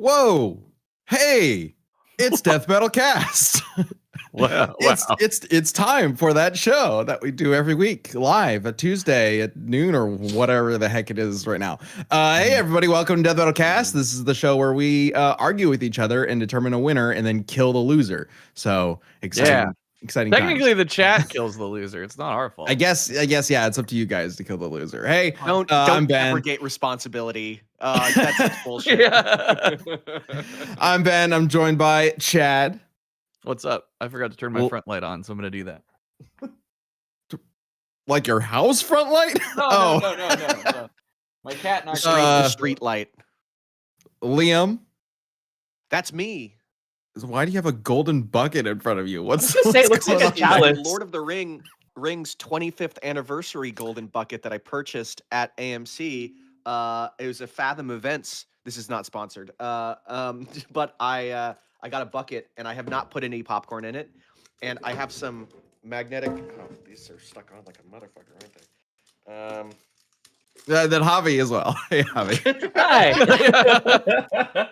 Whoa. Hey, it's Death Metal Cast. Wow. It's time for that show that we do every week live at Tuesday at noon or whatever the heck it is right now. Hey everybody, welcome to Death Metal Cast. This is the show where we argue with each other and determine a winner and then kill the loser. So exciting Technically, times. the chat kills the loser. It's not our fault. I guess yeah, it's up to you guys to kill the loser. Hey, don't I'm Ben. abrogate responsibility. That's bullshit. I'm Ben. I'm joined by Chad. What's up? I forgot to turn my front light on, so I'm gonna do that. Like your house front light? No. My cat and our street light. Liam. That's me. Why do you have a golden bucket in front of you? What's say it looks like a chalice. Lord of the Rings 25th anniversary golden bucket that I purchased at AMC. It was a Fathom Events. This is not sponsored. But I got a bucket and I have not put any popcorn in it. And I have some magnetic. Oh, these are stuck on like a motherfucker, aren't they? Then Javi as well. Hey, Javi. Hi.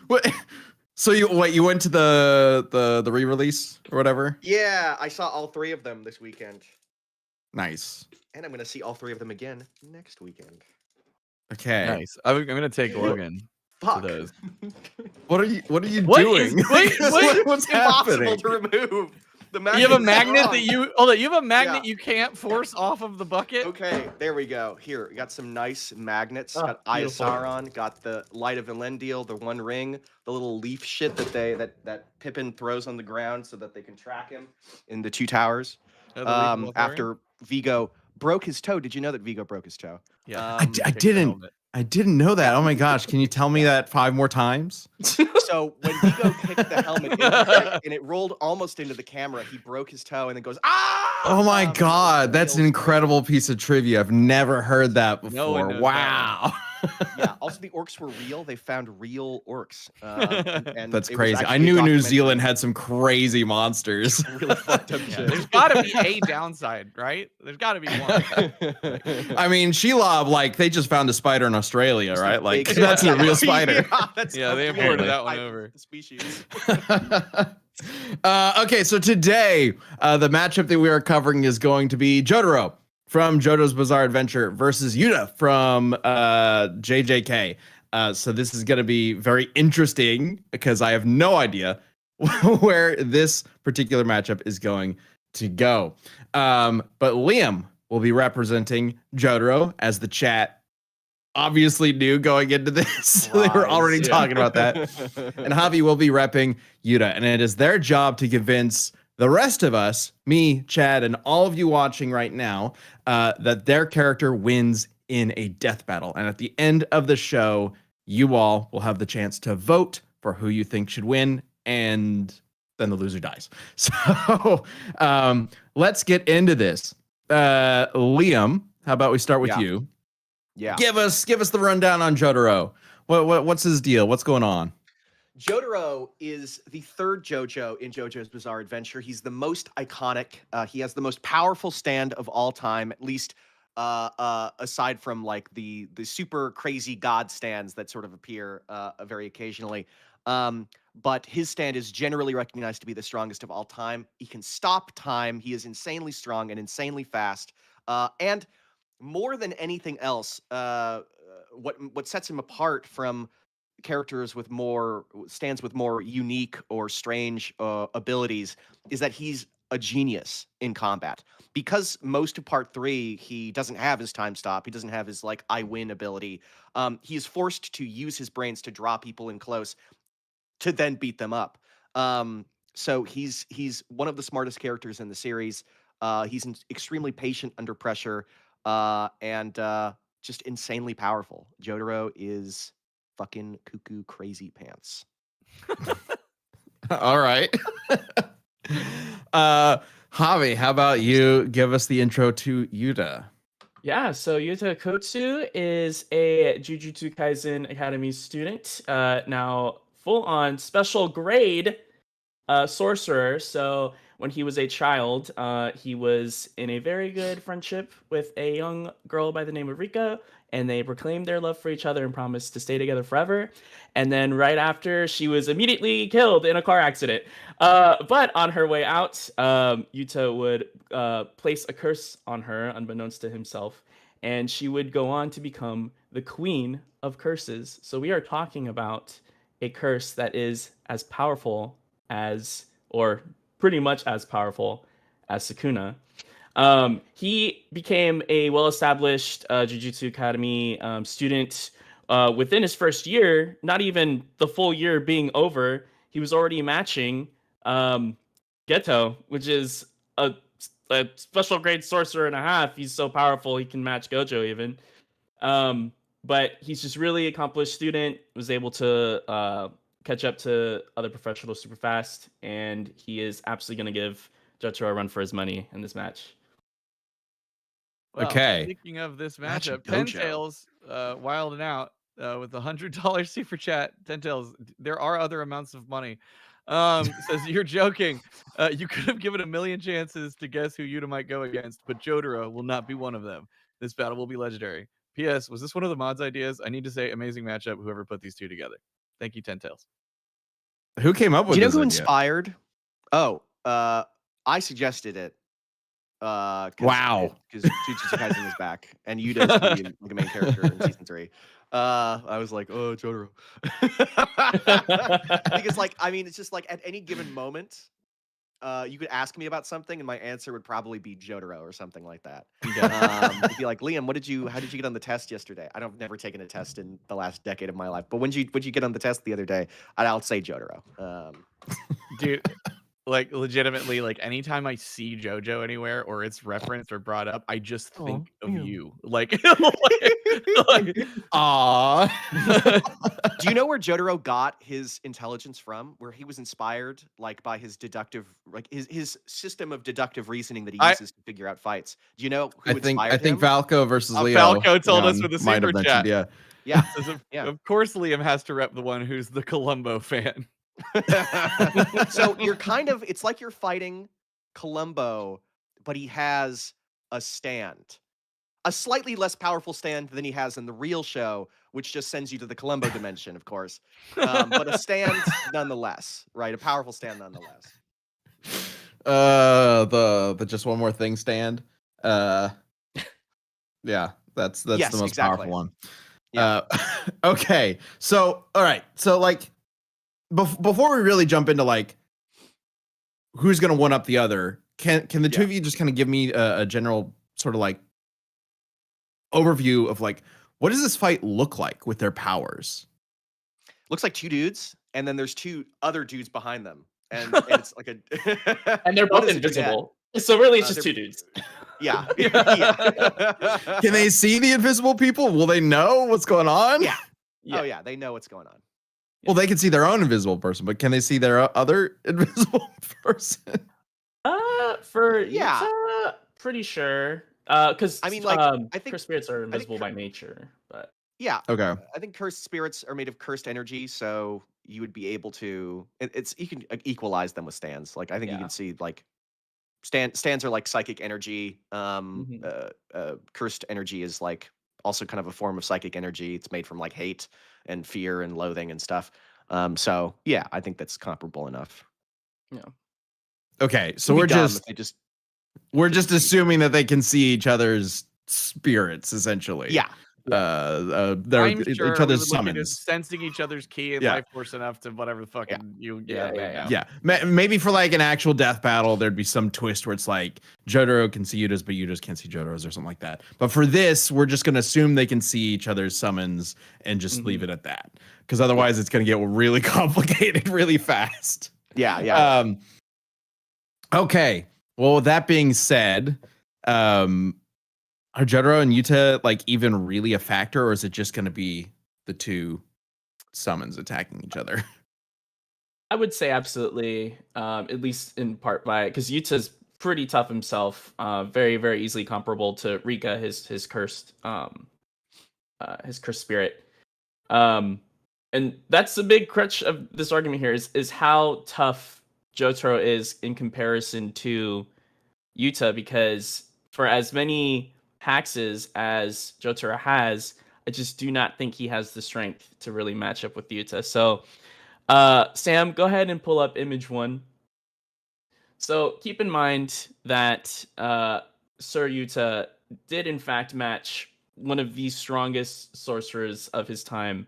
What? So you went to the re-release or whatever? Yeah, I saw all three of them this weekend. Nice. And I'm gonna see all three of them again next weekend. Okay. Nice. I'm gonna take Logan Fuck. to those. What are you doing? What's It's happening? impossible to remove. The You have a magnet's magnet wrong. that you have a magnet Yeah. you can't force off of the bucket. Okay, there we go. Here, we got some nice magnets. Oh, Got beautiful. Isaron, got the Light of Elendil, the One Ring, the little leaf shit that Pippin throws on the ground so that they can track him in the Two Towers. Oh, the Leaf of Lothario? After Vigo broke his toe. Did you know that Vigo broke his toe? Yeah. I Take the didn't. helmet. I didn't know that. Oh my gosh. Can you tell me that 5 more times? So when Vigo kicked the helmet and it rolled almost into the camera, he broke his toe and then goes, ah! Oh my god, that's an incredible piece of trivia. I've never heard that No one before. knows Wow. Yeah. Also, the orcs were real. They found real orcs. And That's it was crazy. I actually a knew New documentary. Zealand had some crazy monsters. Really fucked up Yeah, shit. there's got to be a downside, right? There's got to be one. I mean, Shelob, like, they just found a spider in Australia, right? Like, Big that's a real spider. Yeah, that's Yeah, they a imported real that one type over. of species. Okay, so today, the matchup that we are covering is going to be Jotaro from JoJo's Bizarre Adventure versus Yuta from JJK. So this is going to be very interesting because I have no idea where this particular matchup is going to go. But Liam will be representing Jotaro, as the chat obviously knew going into this. They were already Lies, yeah. talking about that. And Javi will be repping Yuta, and it is their job to convince the rest of us, me, Chad, and all of you watching right now, that their character wins in a death battle. And at the end of the show, you all will have the chance to vote for who you think should win, and then the loser dies. So let's get into this. Liam, how about we start with you? Yeah. Give us the rundown on Jotaro. What's his deal? What's going on? Jotaro is the third JoJo in JoJo's Bizarre Adventure. He's the most iconic. He has the most powerful stand of all time, at least aside from like the super crazy god stands that sort of appear very occasionally. But his stand is generally recognized to be the strongest of all time. He can stop time. He is insanely strong and insanely fast. And more than anything else, what sets him apart from characters with more stands with more unique or strange abilities is that he's a genius in combat. Because most of part 3 he doesn't have his time stop, he doesn't have his like I win ability. He is forced to use his brains to draw people in close to then beat them up. So he's one of the smartest characters in the series. He's extremely patient under pressure, and just insanely powerful. Jotaro is fucking cuckoo crazy pants. All right. Javi, how about you give us the intro to Yuta? Yeah, so Yuta Okkotsu is a Jujutsu Kaisen Academy student, now full-on special grade sorcerer. So when he was a child, he was in a very good friendship with a young girl by the name of Rika, and they proclaimed their love for each other and promised to stay together forever. And then right after, she was immediately killed in a car accident. But on her way out, Yuta would place a curse on her, unbeknownst to himself, and she would go on to become the queen of curses. So we are talking about a curse that is as powerful as, or pretty much as powerful as Sukuna. He became a well-established Jujutsu Academy student within his first year, not even the full year being over. He was already matching Geto, which is a special grade sorcerer and a half. He's so powerful he can match Gojo even. But he's just really accomplished student, was able to catch up to other professionals super fast, and he is absolutely going to give Jotaro a run for his money in this match. Well, Okay. Speaking of this Matching matchup, Ten Dojo. Tails wilding out with $100 super chat. Ten Tails, there are other amounts of money. Says you're joking. You could have given a million chances to guess who Yuta might go against, but Jotaro will not be one of them. This battle will be legendary. P.S. Was this one of the mods' ideas? I need to say, amazing matchup. Whoever put these two together. Thank you, Ten Tails. Who came up Do with you know this who idea? inspired? Oh, I suggested it. Wow. Because Jujutsu Kaisen is back, and Yuta is gonna be like a main character in season 3. I was like, oh, Jotaro. Because like, I mean, it's just like at any given moment, you could ask me about something, and my answer would probably be Jotaro or something like that. It'd be like, Liam, how did you get on the test yesterday? I've never taken a test in the last decade of my life, but what'd you get on the test the other day? I'll say Jotaro. Dude, like legitimately, like anytime I see JoJo anywhere or it's referenced or brought up, I just think of you. Like, Aw. Do you know where Jotaro got his intelligence from? Where he was inspired, like by his deductive, like his system of deductive reasoning that he uses to figure out fights. Do you know who I think inspired him? Falco versus Leo. Falco told us Leon with a might have super mentioned, chat. Yeah. Yeah, Says yeah. of course, Liam has to rep the one who's the Columbo fan. So you're kind of, it's like you're fighting Columbo, but he has a stand. A slightly less powerful stand than he has in the real show, which just sends you to the Columbo dimension, of course. But a stand nonetheless, right? A powerful stand nonetheless. The just one more thing stand. Yeah, that's Yes, the most exactly. powerful one. Yeah. Okay. So, all right. So like before we really jump into like who's going to one up the other, can the two of you just kind of give me a general sort of like overview of like what does this fight look like with their powers? Looks like two dudes, and then there's two other dudes behind them. And it's like a And they're one both is a cadet. invisible. So really, it's just they're- two dudes. Yeah. Yeah. Can they see the invisible people? Will they know what's going on? Yeah. Yeah. Oh yeah, they know what's going on. Well, they can see their own invisible person, but can they see their other invisible person? For Yeah. Yuta, pretty sure. Because I mean, like, I think cursed spirits are invisible by nature, but Yeah. Okay. I think cursed spirits are made of cursed energy, so you would be able to. It's you can equalize them with stands. Like I think you Yeah. can see like stands are like psychic energy. Cursed energy is like also kind of a form of psychic energy. It's made from like hate and fear and loathing and stuff. So yeah, I think that's comparable enough. yeah. Okay, so It'd we're be dumb just if they just we're just assuming that they can see each other's spirits, essentially. yeah. They're I'm each sure we other's would look at summons. it sensing each other's key and Yeah. life force enough to whatever the fucking you get Yeah, out of it yeah, now. Yeah, maybe for like an actual death battle, there'd be some twist where it's like Jotaro can see Yuta's, but Yuta's can't see Jotaro's or something like that. But for this, we're just gonna assume they can see each other's summons and just leave it at that, because otherwise it's gonna get really complicated really fast. Yeah, yeah. Okay. Well, with that being said, are Jotaro and Yuta like even really a factor, or is it just gonna be the two summons attacking each other? I would say absolutely, at least in part by because Yuta's pretty tough himself, very very easily comparable to Rika, his cursed spirit, and that's the big crutch of this argument here is how tough Jotaro is in comparison to Yuta, because for as many hexes as Jotaro has, I just do not think he has the strength to really match up with Yuta. So, Sam, go ahead and pull up image 1. So keep in mind that Sir Yuta did in fact match one of the strongest sorcerers of his time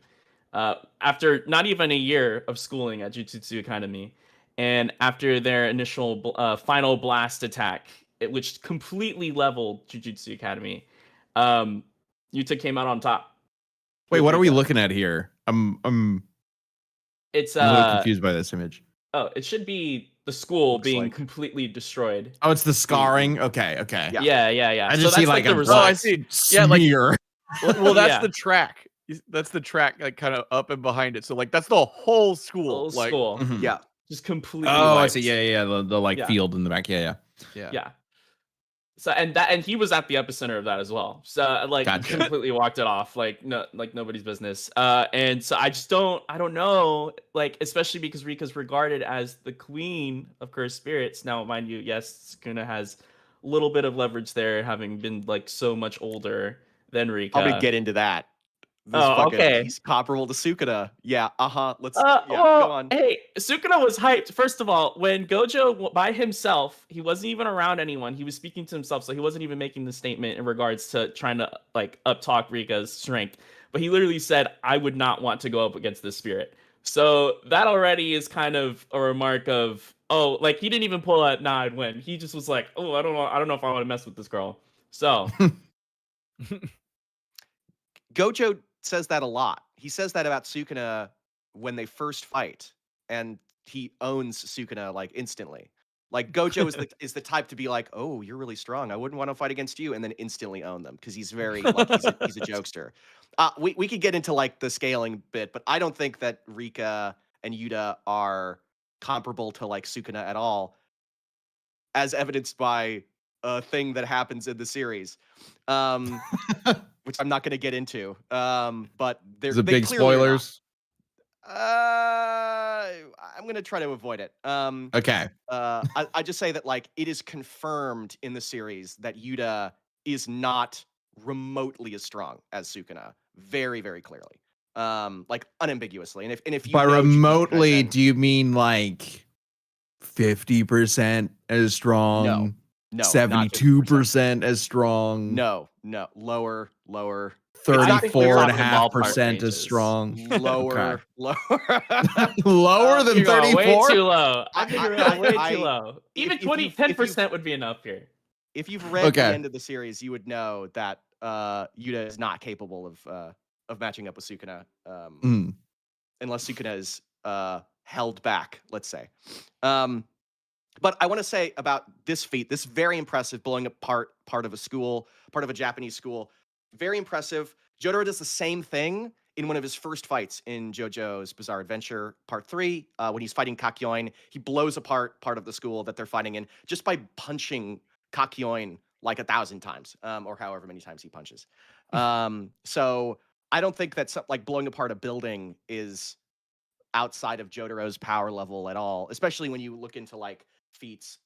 after not even a year of schooling at Jujutsu Academy. And after their initial final blast attack, which completely leveled Jujutsu Academy, Yuta came out on top. Wait, with what are we Rika. looking at here? I'm It's a little confused by this image. oh, it should be the school Looks being like- completely destroyed. Oh, it's the scarring. Okay. Yeah. Yeah. I So just see that's like a the Oh, result. I black see. Yeah, like- smear. Well, that's Yeah. the track. That's the track, like kind of up and behind it. So like that's the whole school. Whole Like, school. Mhm. Yeah. Just completely Oh, I wiped. see. Yeah. The like Yeah. field in the back. Yeah. Yeah. So and he was at the epicenter of that as well. So like Gotcha. completely walked it off like nobody's business. And so I don't know, like, especially because Rika's regarded as the queen of cursed spirits. Now, mind you, yes, Sukuna has a little bit of leverage there, having been like so much older than Rika. I'm gonna get into that. Okay. He's comparable to Sukuna. Yeah. Let's. Well, go on. hey, Sukuna was hyped. First of all, when Gojo by himself, he wasn't even around anyone. He was speaking to himself, so he wasn't even making the statement in regards to trying to like uptalk Rika's strength. But he literally said, "I would not want to go up against this spirit." So that already is kind of a remark of, oh, like he didn't even pull out, "Nah, I'd win." He just was like, "Oh, I don't know if I want to mess with this girl." So Gojo says that a lot. He says that about Sukuna when they first fight, and he owns Sukuna like instantly. Like Gojo is the type to be like, "Oh, you're really strong. I wouldn't want to fight against you," and then instantly own them because he's very like he's a jokester. We could get into like the scaling bit, but I don't think that Rika and Yuta are comparable to like Sukuna at all, as evidenced by a thing that happens in the series. Which I'm not going to get into. But Is it they big clearly are not. spoilers? I'm going to try to avoid it. Okay. I just say that like it is confirmed in the series that Yuta is not remotely as strong as Sukuna, very very clearly, like unambiguously. And if you By know Jujutsu remotely, Kaisen- do you mean like 50% as strong? no, not 50%. 72% as strong? No, lower. I think we're talking ballpark 34.5% ranges. as strong. Lower. Lower than you're going way 34? too low. I think you're going way I- too low. Even if you- 10% would be enough here. If you've read the Okay. end of the series, you would know that Yuta is not capable of matching up with Sukuna, Mm. unless Sukuna is held back, let's say. But I want to say about this feat, this very impressive, blowing apart part of a school, part of a Japanese school, very impressive. Jotaro does the same thing in one of his first fights in JoJo's Bizarre Adventure Part 3, when he's fighting Kakyoin. He blows apart part of the school that they're fighting in just by punching Kakyoin like 1,000 times, or however many times he punches. So I don't think that like blowing apart a building is outside of Jotaro's power level at all, especially when you look into like feats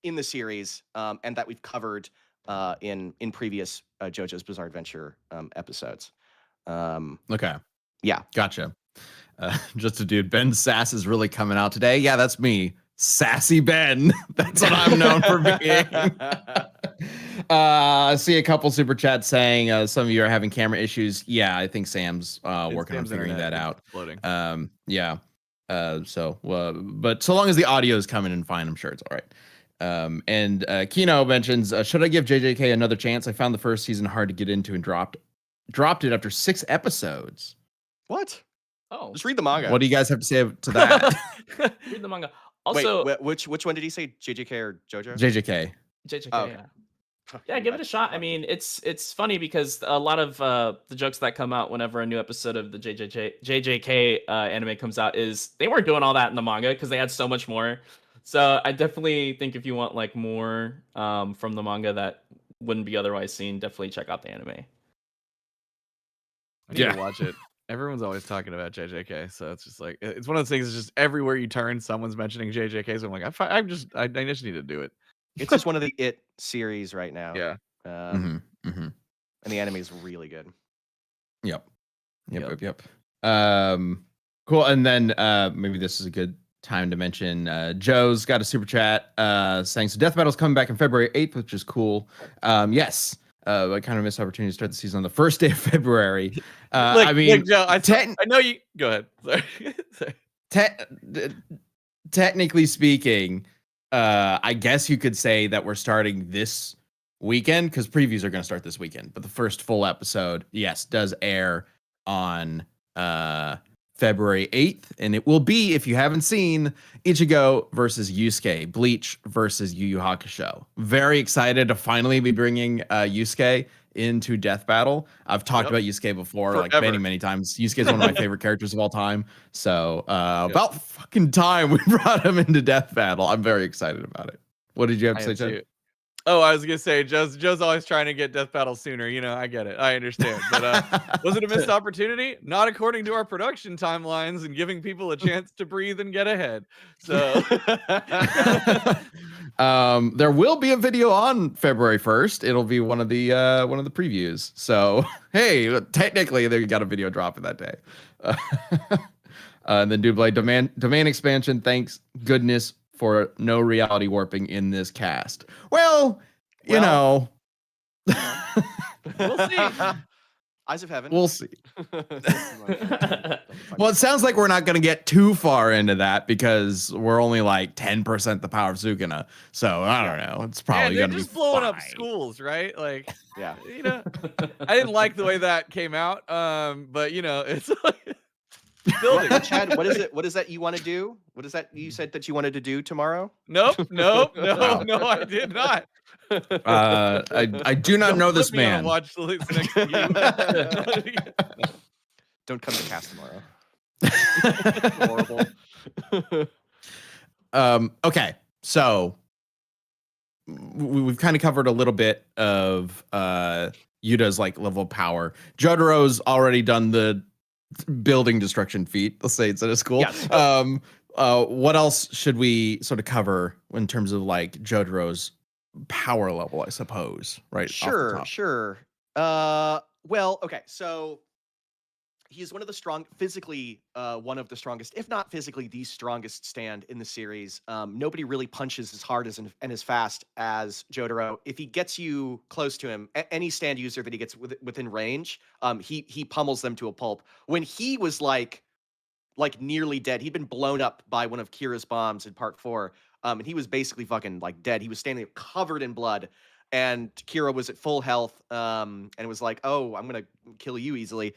in the series, and that we've covered in previous JoJo's Bizarre Adventure episodes. Okay. Yeah. Gotcha. Just a dude. Ben Sass is really coming out today. Yeah, that's me. Sassy Ben. That's what I'm known for being. I see a couple super chats saying some of you are having camera issues. Yeah, I think Sam's working on Sam's figuring internet that is out. exploding. Yeah. But so long as the audio is coming in fine, I'm sure it's all right. And Kino mentions, should I give JJK another chance? I found the first season hard to get into and dropped it after 6 episodes. What? Oh, Just read the manga. What do you guys have to say to that? read the manga. Also, Wait, which one did he say? JJK or JoJo? JJK. JJK, Oh, yeah. Yeah, give it a shot. I mean, it's funny because a lot of the jokes that come out whenever a new episode of the JJK anime comes out is they weren't doing all that in the manga because they had so much more. So I definitely think if you want like more from the manga that wouldn't be otherwise seen, definitely check out the anime. I need to watch it. Everyone's always talking about JJK, so it's just like it's one of those things. It's just everywhere you turn, someone's mentioning JJK. So I'm like, I just need to do it. It's just one of the It series right now. Yeah. And the anime is really good. Yep. Cool. And then maybe this is a good time to mention Joe's got a super chat saying so Death Battle's coming back on February 8th, which is cool. Yes. I kind of missed the opportunity to start the season on the first day of February. Joe, I know you. Go ahead. Sorry. Technically speaking, I guess you could say that we're starting this weekend because previews are going to start this weekend. But the first full episode, yes, does air on February 8th, and it will be, if you haven't seen, Ichigo versus Yusuke, Bleach versus Yu Yu Hakusho. Very excited to finally be bringing Yusuke into Death Battle. I've talked about Yusuke before, like many times. Yusuke is one of my favorite characters of all time. So about fucking time we brought him into Death Battle. I'm very excited about it. What did you have to say, Chad? Oh, I was gonna say Joe's always trying to get Death Battle sooner. You know, I get it. I understand. But was it a missed opportunity? Not according to our production timelines and giving people a chance to breathe and get ahead. So there will be a video on February 1st. It'll be one of the previews. So hey, technically they got a video drop in that day. And then Dublé domain expansion. Thanks goodness for no reality warping in this cast. Well, you know. We'll see. Eyes of Heaven. We'll see. Well, it sounds like we're not going to get too far into that because we're only like 10% the power of Sukuna. So I don't know. It's probably going to be just blowing up fine. Schools, right? Like, yeah. You know, I didn't like the way that came out. But you know, it's like building. Chad, what is it? What is that you want to do? What is that you said that you wanted to do tomorrow? Nope, I did not. I do not know this man. Watch the next Don't come to cast tomorrow. Horrible. Okay, so we've kind of covered a little bit of Yuta's like level of power. Jotaro's already done the building destruction feat. Let's say it's at a school. Yes. What else should we sort of cover in terms of like Jotaro's power level, I suppose, right? Sure. Well, okay, so he's one of the physically one of the strongest, if not physically the strongest stand in the series. Nobody really punches as hard and as fast as Jotaro. If he gets you close to him, any stand user that he gets within range, he pummels them to a pulp. When he was like nearly dead, he'd been blown up by one of Kira's bombs in part 4. And he was basically fucking like dead. He was standing there covered in blood, and Kira was at full health. And it was like, oh, I'm gonna kill you easily.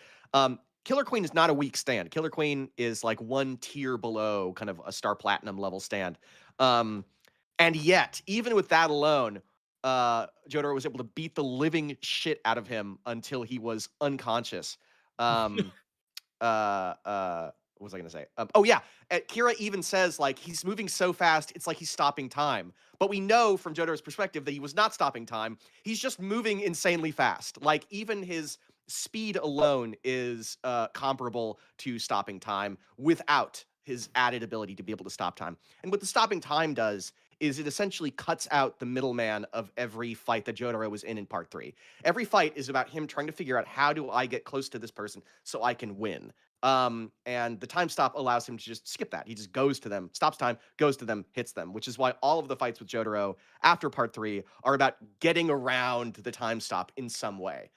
Killer Queen is not a weak stand. Killer Queen is like one tier below kind of a Star Platinum level stand. And yet, even with that alone, Jotaro was able to beat the living shit out of him until he was unconscious. What was I going to say? Oh, yeah. Kira even says, like, he's moving so fast, it's like he's stopping time. But we know from Jotaro's perspective that he was not stopping time. He's just moving insanely fast. Like, even his speed alone is comparable to stopping time without his added ability to be able to stop time. And what the stopping time does is it essentially cuts out the middleman of every fight that Jotaro was in part 3. Every fight is about him trying to figure out, how do I get close to this person so I can win? And the time stop allows him to just skip that. He just goes to them, stops time, goes to them, hits them, which is why all of the fights with Jotaro after part 3 are about getting around the time stop in some way.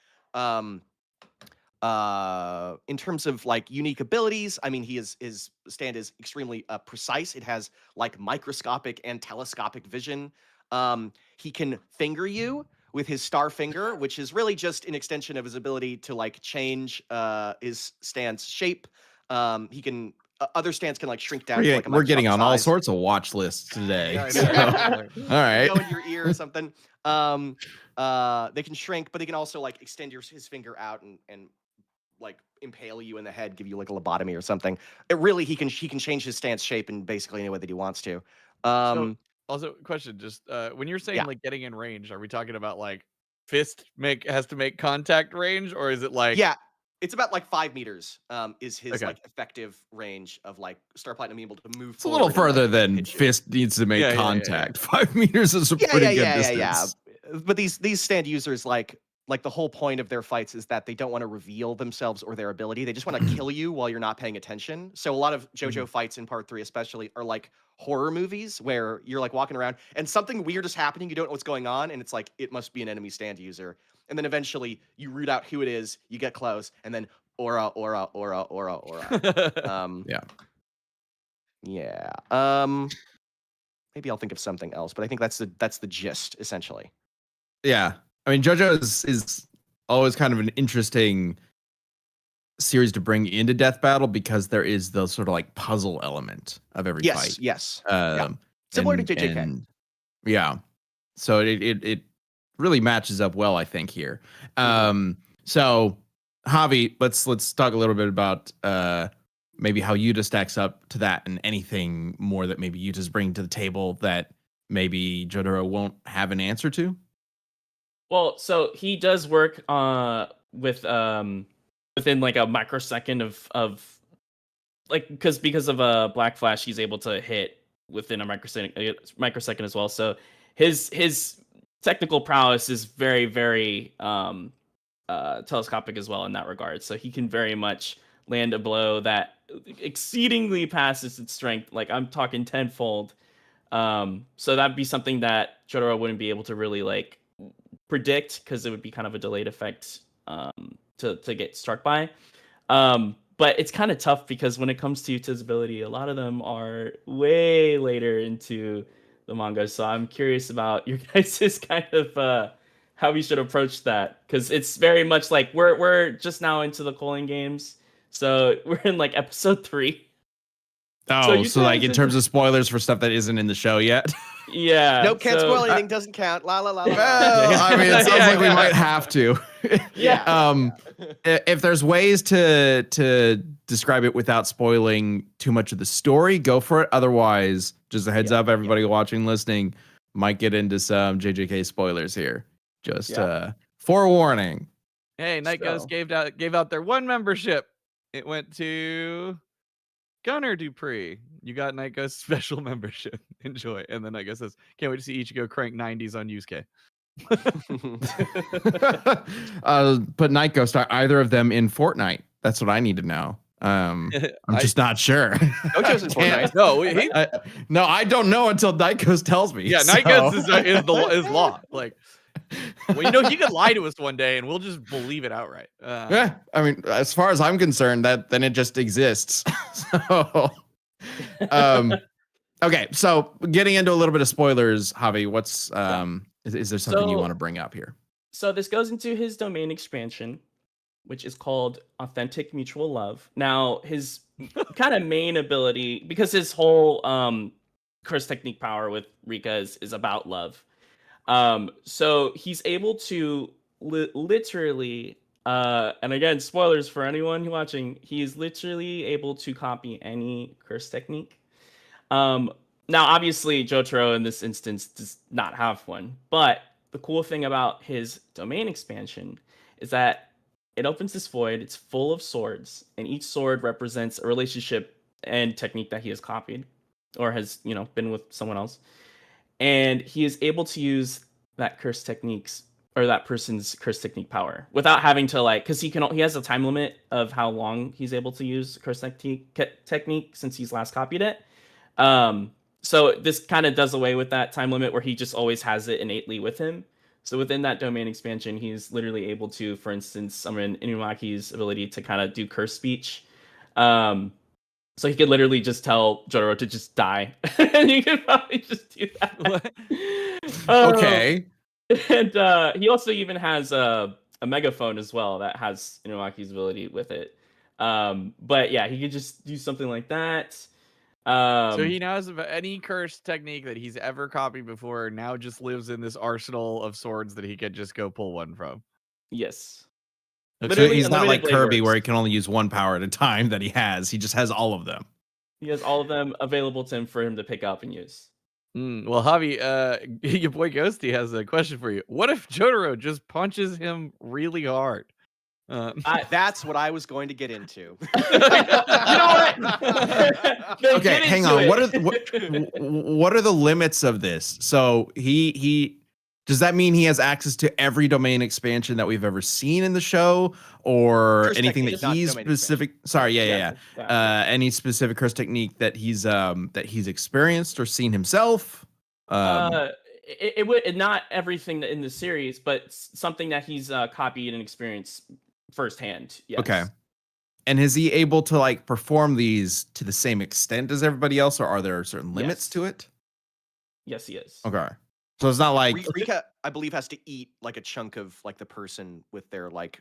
In terms of like unique abilities, I mean, his stand is extremely precise. It has like microscopic and telescopic vision. He can finger you with his star finger, which is really just an extension of his ability to like change his stand's shape. He can other stands can like shrink down. To, like, we're getting on size. all sorts of watch lists today. Yeah, so, all right, go in your ear or something. They can shrink, but they can also like extend his finger out and like impale you in the head, give you like a lobotomy or something. It really he can change his stance shape in basically any way that he wants to. So, also, question, just when you're saying like getting in range, are we talking about like fist has to make contact range, or is it like It's about like 5 meters. Is his Okay. like effective range of like Star Platinum being able to move. It's a little forward and, further like, than hit you. Fist needs to make Yeah, yeah, yeah, yeah. contact. 5 meters is a pretty good distance. But these stand users like the whole point of their fights is that they don't want to reveal themselves or their ability. They just want to kill you while you're not paying attention. So a lot of JoJo fights in part 3 especially are like horror movies where you're like walking around and something weird is happening, you don't know what's going on, and it's like it must be an enemy stand user. And then eventually you root out who it is, you get close, and then aura. Yeah. Yeah. Maybe I'll think of something else, but I think that's the gist essentially. Yeah. I mean, JoJo is always kind of an interesting series to bring into Death Battle because there is the sort of like puzzle element of every fight. Yes. Um, Similar to JJK. Yeah. So it really matches up well, I think, here. So Javi, let's talk a little bit about maybe how Yuta stacks up to that and anything more that maybe Yuta's bringing to the table that maybe Jotaro won't have an answer to. Well, so he does work with within like a microsecond of like because of a Black Flash, he's able to hit within a microsecond as well. So his technical prowess is very, very telescopic as well in that regard. So he can very much land a blow that exceedingly passes its strength. Like I'm talking tenfold. So that'd be something that Jotaro wouldn't be able to really like predict because it would be kind of a delayed effect to get struck by. But it's kind of tough because when it comes to Yuta's ability, a lot of them are way later into the manga. So I'm curious about your guys' kind of how we should approach that, because it's very much like we're just now into the Calling games, so we're in like episode 3. Oh, so like in terms of spoilers for stuff that isn't in the show yet. Yeah. Nope, can't spoil anything. Doesn't count. La la la la. Well, I mean, it sounds like we might have to. Yeah. If there's ways to describe it without spoiling too much of the story, go for it. Otherwise, just a heads up, everybody watching, listening, might get into some JJK spoilers here. Just forewarning. Hey, Night Ghost gave out their one membership. It went to Gunnar Dupree. You got Night Ghost special membership. Enjoy. And then Night Ghost says, can't wait to see Ichigo crank 90s on Yusuke. Put Night Ghost, are either of them in Fortnite? That's what I need to know. I'm just not sure. JoJo's in Fortnite. No, I don't know until Night Ghost tells me. Yeah, Night Ghost is law. Like, well, he could lie to us one day and we'll just believe it outright. Yeah, I mean, as far as I'm concerned, then it just exists. So, okay, so getting into a little bit of spoilers, Javi, what's is there something you want to bring up here? So this goes into his domain expansion, which is called Authentic Mutual Love. Now, his kind of main ability, because his whole curse technique power with Rika is about love. So he's able to literally, and again, spoilers for anyone watching, he's literally able to copy any curse technique. Now, obviously, Jotaro in this instance does not have one, but the cool thing about his domain expansion is that it opens this void. It's full of swords, and each sword represents a relationship and technique that he has copied or has, been with someone else. And he is able to use that curse techniques or that person's curse technique power without having to because he has a time limit of how long he's able to use curse technique since he's last copied it. So this kind of does away with that time limit where he just always has it innately with him. So within that domain expansion, he's literally able to, for instance, summon Inumaki's ability to kind of do curse speech. So he could literally just tell Jotaro to just die. And you could probably just do that. Okay. And he also even has a megaphone as well that has Inumaki's ability with it. But yeah, he could just do something like that. So he knows about any curse technique that he's ever copied before, now just lives in this arsenal of swords that he could just go pull one from. Yes. So he's not like Kirby where he can only use one power at a time that he has. He just has all of them. He has all of them available to him for him to pick up and use. Well, Javi, your boy Ghosty has a question for you. What if Jotaro just punches him really hard? That's what I was going to get into. You know what? Then Okay, get hang into on. it. What are the limits of this? So he does that mean he has access to every domain expansion that we've ever seen in the show, or Curse anything technique, that not he's domain specific? Sorry, yeah. Yeah. Any specific curse technique that he's experienced or seen himself? It would not everything in the series, but something that he's copied and experienced firsthand. Yes. Okay. And is he able to like perform these to the same extent as everybody else, or are there certain limits Yes. to it? Yes, he is. Okay. So it's not like Rika, I believe, has to eat like a chunk of like the person with their like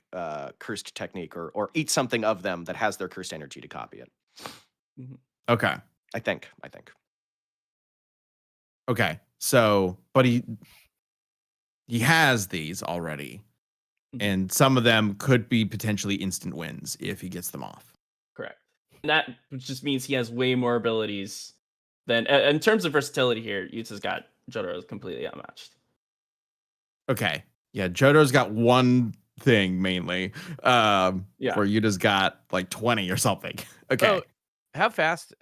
cursed technique, or eat something of them that has their cursed energy to copy it. okay. I think. Okay. So, but he has these already, and some of them could be potentially instant wins if he gets them off. Correct. And that just means he has way more abilities than in terms of versatility here. Yuta's got Jotaro completely outmatched. Okay. Yeah, Jotaro's got one thing mainly. Yeah. Where Yuta's got like 20 or something. Okay. Oh, how fast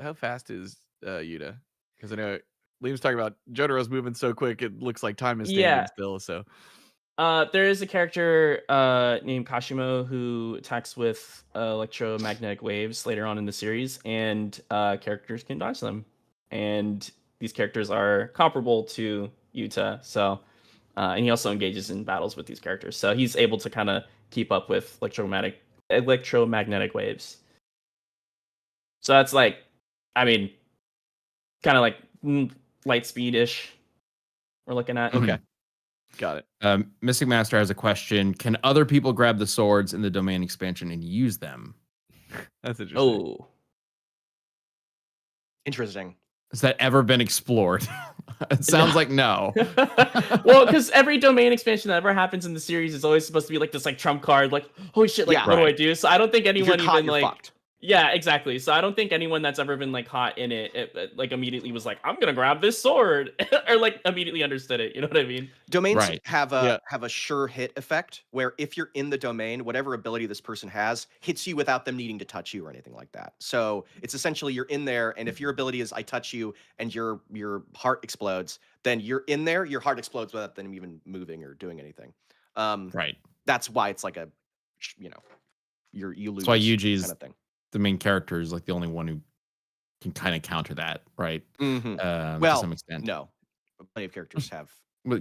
is Yuta? Because I know Liam's talking about Jotaro's moving so quick it looks like time is standing Yeah. still. So There is a character named Kashimo who attacks with electromagnetic waves later on in the series, and characters can dodge them. And these characters are comparable to Yuta, so and he also engages in battles with these characters, so he's able to kind of keep up with electromagnetic waves. So that's like, I mean, kind of like light speed-ish we're looking at. okay, got it. Mystic Master has a question. Can other people grab the swords in the domain expansion and use them? That's interesting. Oh, Interesting. Has that ever been explored? It sounds like no. Well, because every domain expansion that ever happens in the series is always supposed to be like this like trump card, like holy shit, like Yeah. what do I do? So I don't think If you're anyone caught, even you're like fucked. yeah, exactly. So I don't think anyone that's ever been like caught in it like immediately was like, I'm gonna grab this sword or like immediately understood it. You know what I mean? Domains Right. have Yeah. a sure hit effect where if you're in the domain, whatever ability this person has hits you without them needing to touch you or anything like that. So it's essentially you're in there, and if your ability is I touch you and your heart explodes, then you're in there, your heart explodes without them even moving or doing anything. Right. That's why it's like a, you lose. That's why Yuji's kind of thing. the main character is like the only one who can kind of counter that, right? To Well, some extent. no, plenty of characters have Well,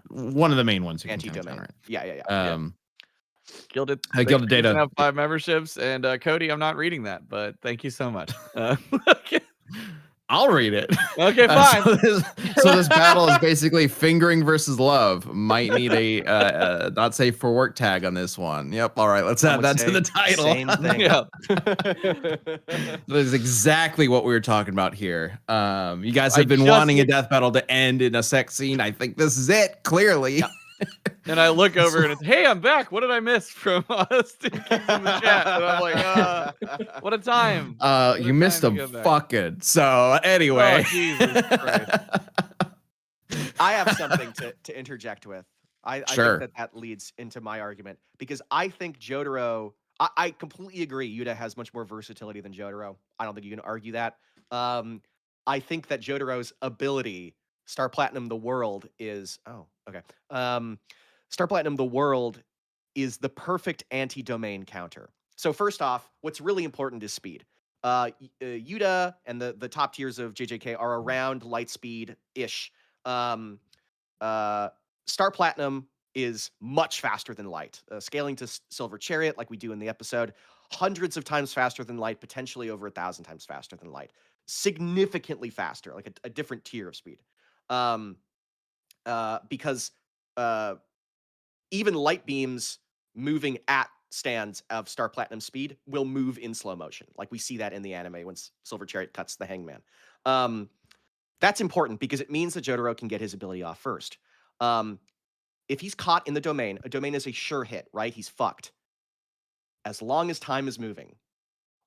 one of the main ones who can kind of anti-domain. counter it. Yeah. Gilded Gilded Data. have 5 memberships, and Cody, I'm not reading that, but thank you so much. I'll read it. Okay, fine. So this battle is basically fingering versus love. Might need a not safe for work tag on this one. Yep. All right, let's add that to the title. Same thing. Yeah. That is exactly what we were talking about here. You guys I have been just wanting a looked- death battle to end in a sex scene. I think this is it. Clearly. Yeah. And I look over and it's, hey, I'm back. What did I miss from Stinkies in the chat? And I'm like, what a time. What You missed time a to go back. fucking. So anyway. Oh, Jesus Christ. I have something to interject with. I Sure. think that leads into my argument, because I think Jotaro, I completely agree. Yuta has much more versatility than Jotaro. I don't think you can argue that. I think that Jotaro's ability, Star Platinum the World, is Star Platinum the World is the perfect anti-domain counter. So first off, what's really important is speed. Yuta and the top tiers of JJK are around light speed-ish. Star Platinum is much faster than light. Scaling to Silver Chariot, like we do in the episode, hundreds of times faster than light, potentially over 1,000 times faster than light. Significantly faster, like a different tier of speed. Because even light beams moving at stands of Star Platinum speed will move in slow motion. Like we see that in the anime when Silver Chariot cuts the hangman. That's important because it means that Jotaro can get his ability off first. If he's caught in the domain, a domain is a sure hit, right? He's fucked. As long as time is moving.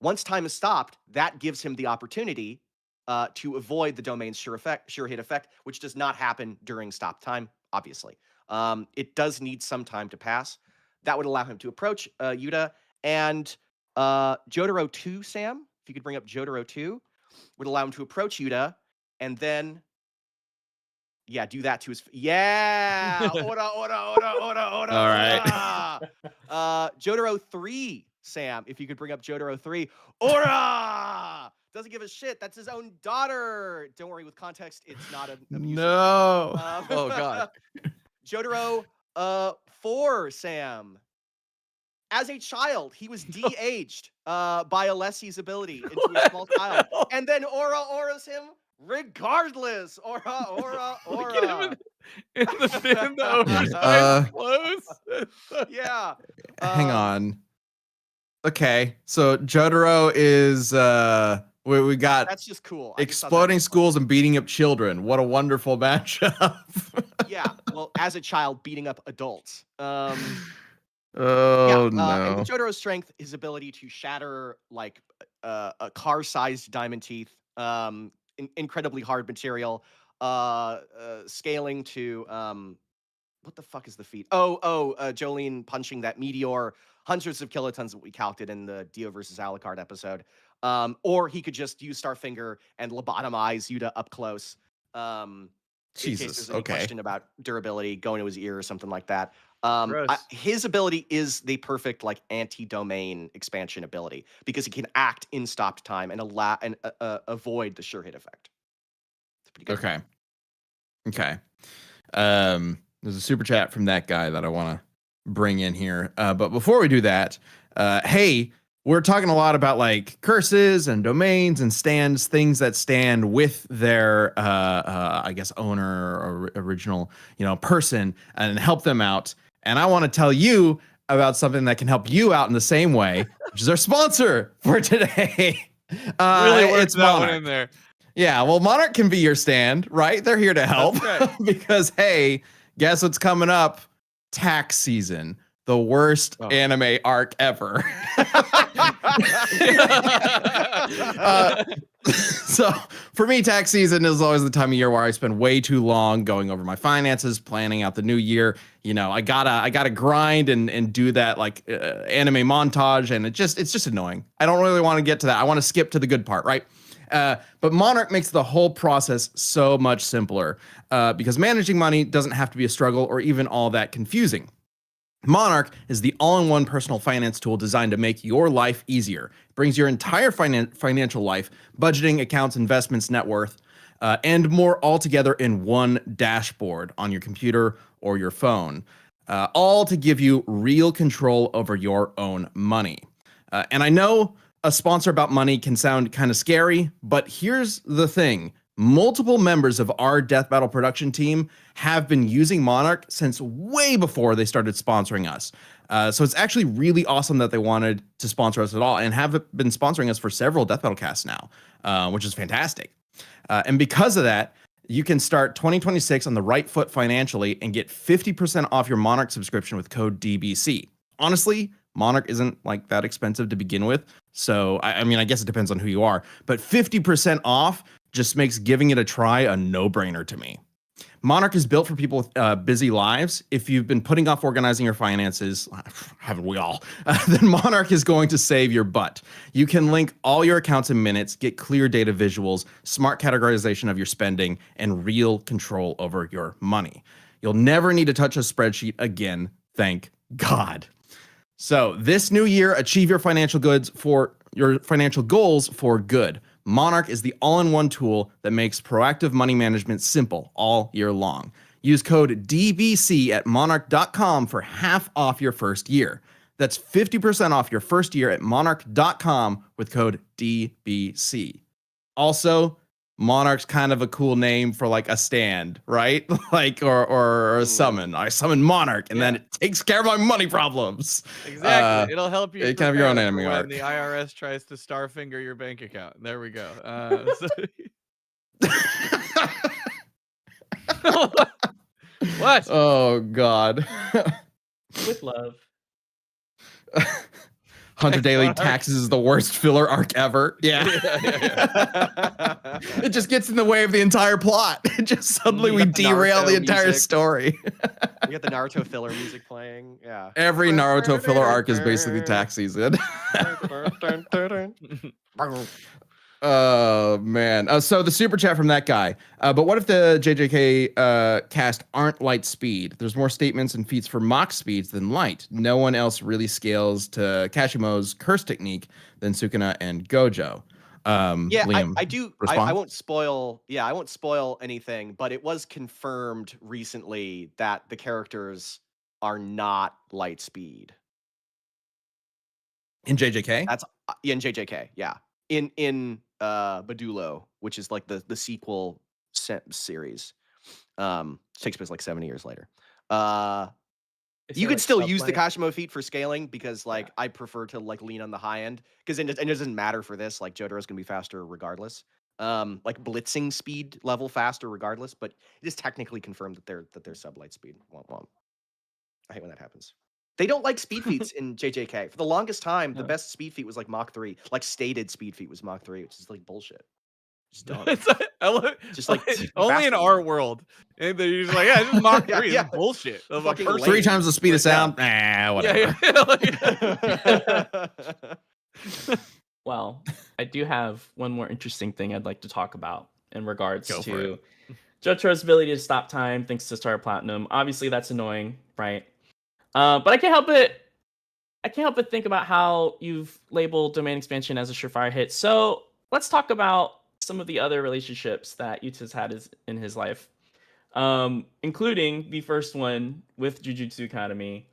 Once time is stopped, that gives him the opportunity to avoid the domain's sure hit effect, which does not happen during stop time, obviously. It does need some time to pass. that would allow him to approach Yuta. And Jotaro 2, Sam, if you could bring up Jotaro 2, would allow him to approach Yuta and then do that to his ora. All right. Jotaro 3, Sam, if you could bring up Jotaro 3, ora doesn't give a shit. That's his own daughter. Don't worry, with context, it's not an abusive. No. Oh, God. Jotaro 4, Sam. As a child, he was de-aged by Alessi's ability into a small child. And then auras him regardless. Aura. Look at him in the fin, the oversized clothes. Yeah. Hang on. Okay, so Jotaro is we got That's just cool. I just thought that exploding was schools and beating up children. What a wonderful matchup. yeah, well, as a child, beating up adults. Oh And no. with Jotaro's strength, his ability to shatter like a car-sized diamond teeth, incredibly hard material, scaling to what the fuck is the feat? Jolene punching that meteor hundreds of kilotons that we calculated in the Dio versus Alucard episode. Or he could just use Starfinger and lobotomize Yuta up close. In case Jesus. there's any Okay. question about durability, go into his ear or something like that. Gross. His ability is the perfect like anti-domain expansion ability because he can act in stopped time and allow and avoid the sure hit effect. It's pretty good. Okay. There's a super chat from that guy that I want to bring in here. But before we do that, hey, we're talking a lot about like curses and domains and stands, things that stand with their, I guess, owner or original, person and help them out. And I want to tell you about something that can help you out in the same way, which is our sponsor for today. Really worked it's that Monarch. one in there. Yeah, well, Monarch can be your stand, right? They're here to help. That's right. Because, hey, guess what's coming up? Tax season. The worst anime arc ever. So for me, tax season is always the time of year where I spend way too long going over my finances, planning out the new year. I gotta grind and do that like anime montage, and it's just annoying. I don't really want to get to that. I want to skip to the good part, right? But Monarch makes the whole process so much simpler because managing money doesn't have to be a struggle or even all that confusing. Monarch is the all-in-one personal finance tool designed to make your life easier. It brings your entire financial life, budgeting, accounts, investments, net worth, and more all together in one dashboard on your computer or your phone, all to give you real control over your own money. And I know a sponsor about money can sound kind of scary, but here's the thing. Multiple members of our Death Battle production team have been using Monarch since way before they started sponsoring us. So it's actually really awesome that they wanted to sponsor us at all and have been sponsoring us for several Death Battle casts now, which is fantastic. And because of that, you can start 2026 on the right foot financially and get 50% off your Monarch subscription with code DBC. Honestly, Monarch isn't like that expensive to begin with. So, I mean, I guess it depends on who you are, but 50% off just makes giving it a try a no-brainer to me. Monarch is built for people with busy lives. If you've been putting off organizing your finances, haven't we all, then Monarch is going to save your butt. You can link all your accounts in minutes, get clear data visuals, smart categorization of your spending, and real control over your money. You'll never need to touch a spreadsheet again, thank God. So this new year, achieve your financial goals for good. Monarch is the all-in-one tool that makes proactive money management simple all year long. Use code DBC at monarch.com for half off your first year. That's 50% off your first year at monarch.com with code DBC. Also, Monarch's kind of a cool name for like a stand, right? Like or a summon. I summon Monarch, and then it takes care of my money problems. Exactly. It'll help you. It kind of your own prepare anime for arc. when the IRS tries to starfinger your bank account. There we go. What? Oh God. With love. 100 Daily Taxes is the worst filler arc ever. Yeah. It just gets in the way of the entire plot. It just suddenly we got the derail the Naruto entire music. story. You got the Naruto filler music playing. Yeah. Every Naruto filler arc is basically tax season. Oh man. So the super chat from that guy. But what if the JJK cast aren't light speed? There's more statements and feats for mock speeds than light. No one else really scales to Kashimo's curse technique than Sukuna and Gojo. Yeah, Liam, I do. I won't spoil. Yeah, I won't spoil anything. But it was confirmed recently that the characters are not light speed in JJK. That's in JJK. Yeah, in Badulo, which is like the sequel series. Takes place like 70 years later. You could still use the Kashimo feat for scaling because like I prefer to like lean on the high end because it doesn't matter for this. Like Jotaro's gonna be faster regardless. Like blitzing speed level faster regardless, but it is technically confirmed that they're sublight speed. Womp womp. I hate when that happens. They don't like speed feats in JJK. For the longest time, the best speed feat was like Mach 3. Like stated speed feat was Mach 3, which is like bullshit. Just dumb. Just like only in our world. And they're just like, yeah, this is Mach 3. Yeah. It's bullshit. Of Fucking a person. 3 times the speed of sound. Whatever. Well, I do have one more interesting thing I'd like to talk about in regards Go for to it. Jotaro's ability to stop time thanks to Star Platinum. Obviously, that's annoying, right? But I can't help it. I can't help but think about how you've labeled domain expansion as a surefire hit. So let's talk about some of the other relationships that Yuta's had in his life, including the first one with Jujutsu Academy,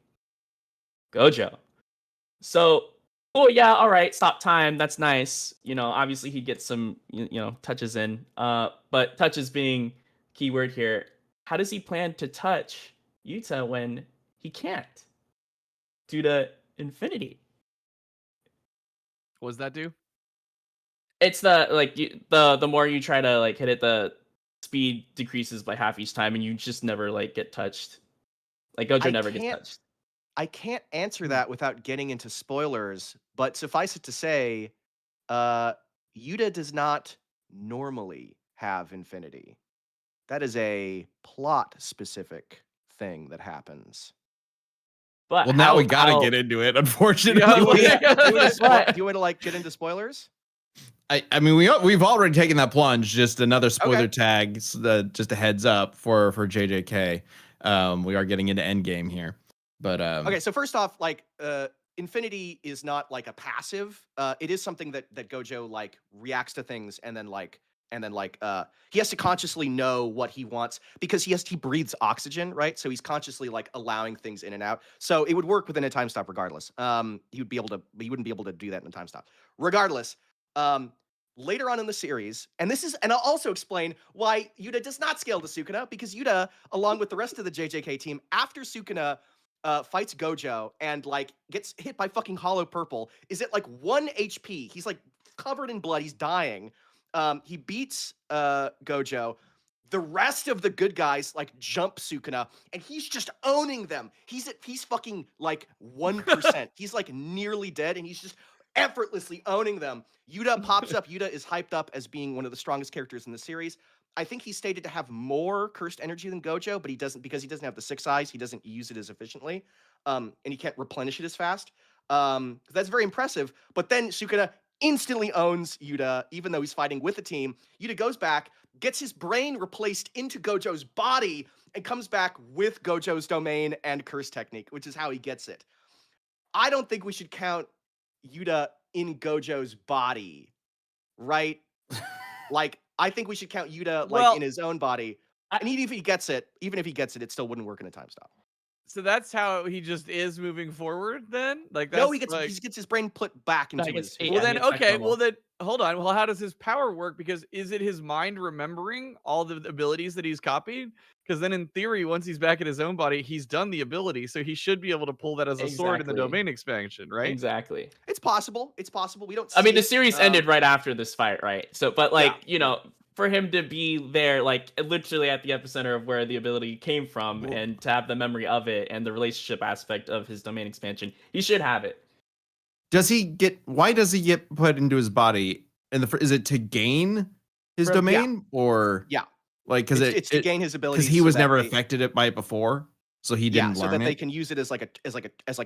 Gojo. So, oh yeah, all right, stop time. That's nice. You know, obviously he gets some, touches in. But touches being keyword here. How does he plan to touch Yuta when he can't due to infinity? What does that do? It's the more you try to like hit it, the speed decreases by half each time, and you just never like get touched. Like Gojo never gets touched. I can't answer that without getting into spoilers, but suffice it to say, Yuta does not normally have infinity. That is a plot specific thing that happens. But well, now we gotta get into it. Unfortunately, do you want to like get into spoilers? I mean, we've already taken that plunge. Just another spoiler tag, just a heads up for JJK. We are getting into Endgame here, but okay. So first off, like, infinity is not like a passive. It is something that Gojo like reacts to things and then he has to consciously know what he wants because he breathes oxygen, right? So he's consciously like allowing things in and out. So it would work within a time stop regardless. He wouldn't be able to do that in a time stop. Regardless, later on in the series, and I'll also explain why Yuta does not scale to Sukuna, because Yuta, along with the rest of the JJK team, after Sukuna fights Gojo and like gets hit by fucking hollow purple, is at like 1 HP. He's like covered in blood. He's dying. He beats Gojo. The rest of the good guys like jump Sukuna, and he's just owning them. He's fucking like 1%. He's like nearly dead, and he's just effortlessly owning them. Yuta pops up. Yuta is hyped up as being one of the strongest characters in the series. I think he's stated to have more cursed energy than Gojo, but because he doesn't have the 6 eyes, he doesn't use it as efficiently, and he can't replenish it as fast. That's very impressive. But then Sukuna instantly owns Yuta, even though he's fighting with the team. Yuta goes back, gets his brain replaced into Gojo's body, and comes back with Gojo's domain and curse technique, which is how he gets it. I don't think we should count Yuta in Gojo's body, right? Like, I think we should count Yuta like in his own body. And even if he gets it, it still wouldn't work in a time stop. So that's how he just is moving forward then? Like that's, no, he gets his brain put back into his. Well then, okay. Well then, hold on. Well, how does his power work? Because is it his mind remembering all the abilities that he's copied? Because then, in theory, once he's back in his own body, he's done the ability, so he should be able to pull that as a sword in the domain expansion, right? Exactly. It's possible. We don't. I mean, the series ended right after this fight, right? So, but like for him to be there, like literally at the epicenter of where the ability came from, and to have the memory of it and the relationship aspect of his domain expansion, he should have it. Why does he get put into his body? Is it to gain his domain or Yeah. like because it's to gain his abilities because he was that never they- affected by it before, so he yeah, didn't so learn that they it. can use it as like